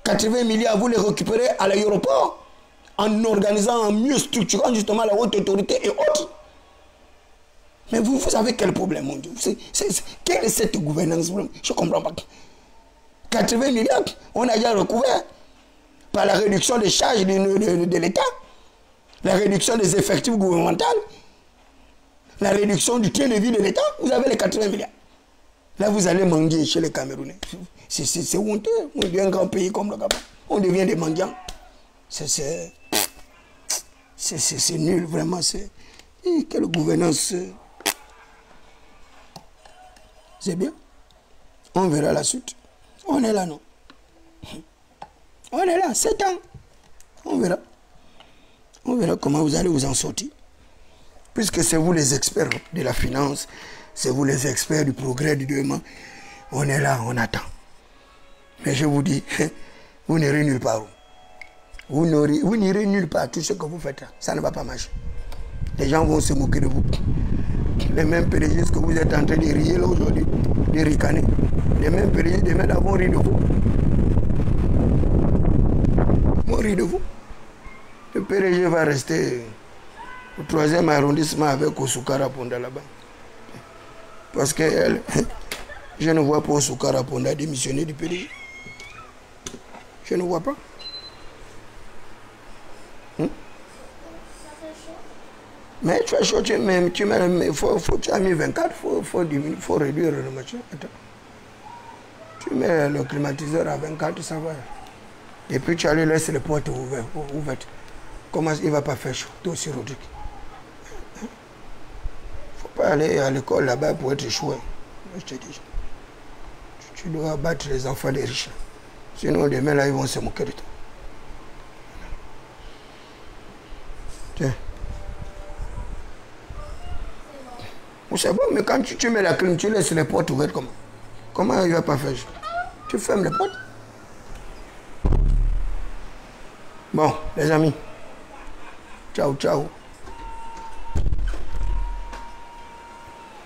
80 milliards, vous les récupérez à l'aéroport en organisant, en mieux structurant justement la haute autorité et autres. Mais vous avez quel problème, mon Dieu? Quelle est cette gouvernance? Je ne comprends pas. 80 milliards, on a déjà recouvert. par la réduction des charges de l'État, la réduction des effectifs gouvernementaux, la réduction du train de vie de l'État, vous avez les 80 milliards. Là, vous allez mendier chez les Camerounais. C'est honteux. On devient un grand pays comme le Gabon. On devient des mendiants. C'est nul, vraiment. Quelle gouvernance. C'est bien. On verra la suite. On est là, non? On est là, 7 ans. On verra. On verra comment vous allez vous en sortir. Puisque c'est vous les experts de la finance, c'est vous les experts du progrès du développement. On est là, on attend. Mais je vous dis, vous n'irez nulle part. Vous n'irez nulle part. Tout ce que vous faites, ça ne va pas marcher. Les gens vont se moquer de vous. Les mêmes PDG que vous êtes en train de rire là aujourd'hui, de ricaner. Les mêmes PDG demain là vont rire de vous. Vont rire de vous. Le PDG va rester au 3e arrondissement avec Osukara Ponda là-bas. Parce que je ne vois pas Osukara Ponda démissionner du PDG. Je ne vois pas. Mais tu as chaud, tu as mis 24, il faut réduire le machin. Attends. Tu mets le climatiseur à 24, ça va. Et puis tu allais laisser les portes ouvertes. Comment il ne va pas faire chaud? Toi aussi, Rodrigue. Il ne faut pas aller à l'école là-bas pour être chaud. Je te dis. Tu dois battre les enfants des riches. Sinon, demain, là, ils vont se moquer de toi. Tiens. C'est bon, mais quand tu mets la clim, tu laisses les portes ouvertes comment? Comment il ne va pas faire chaud? Tu fermes les portes. Bon, les amis. Ciao, ciao.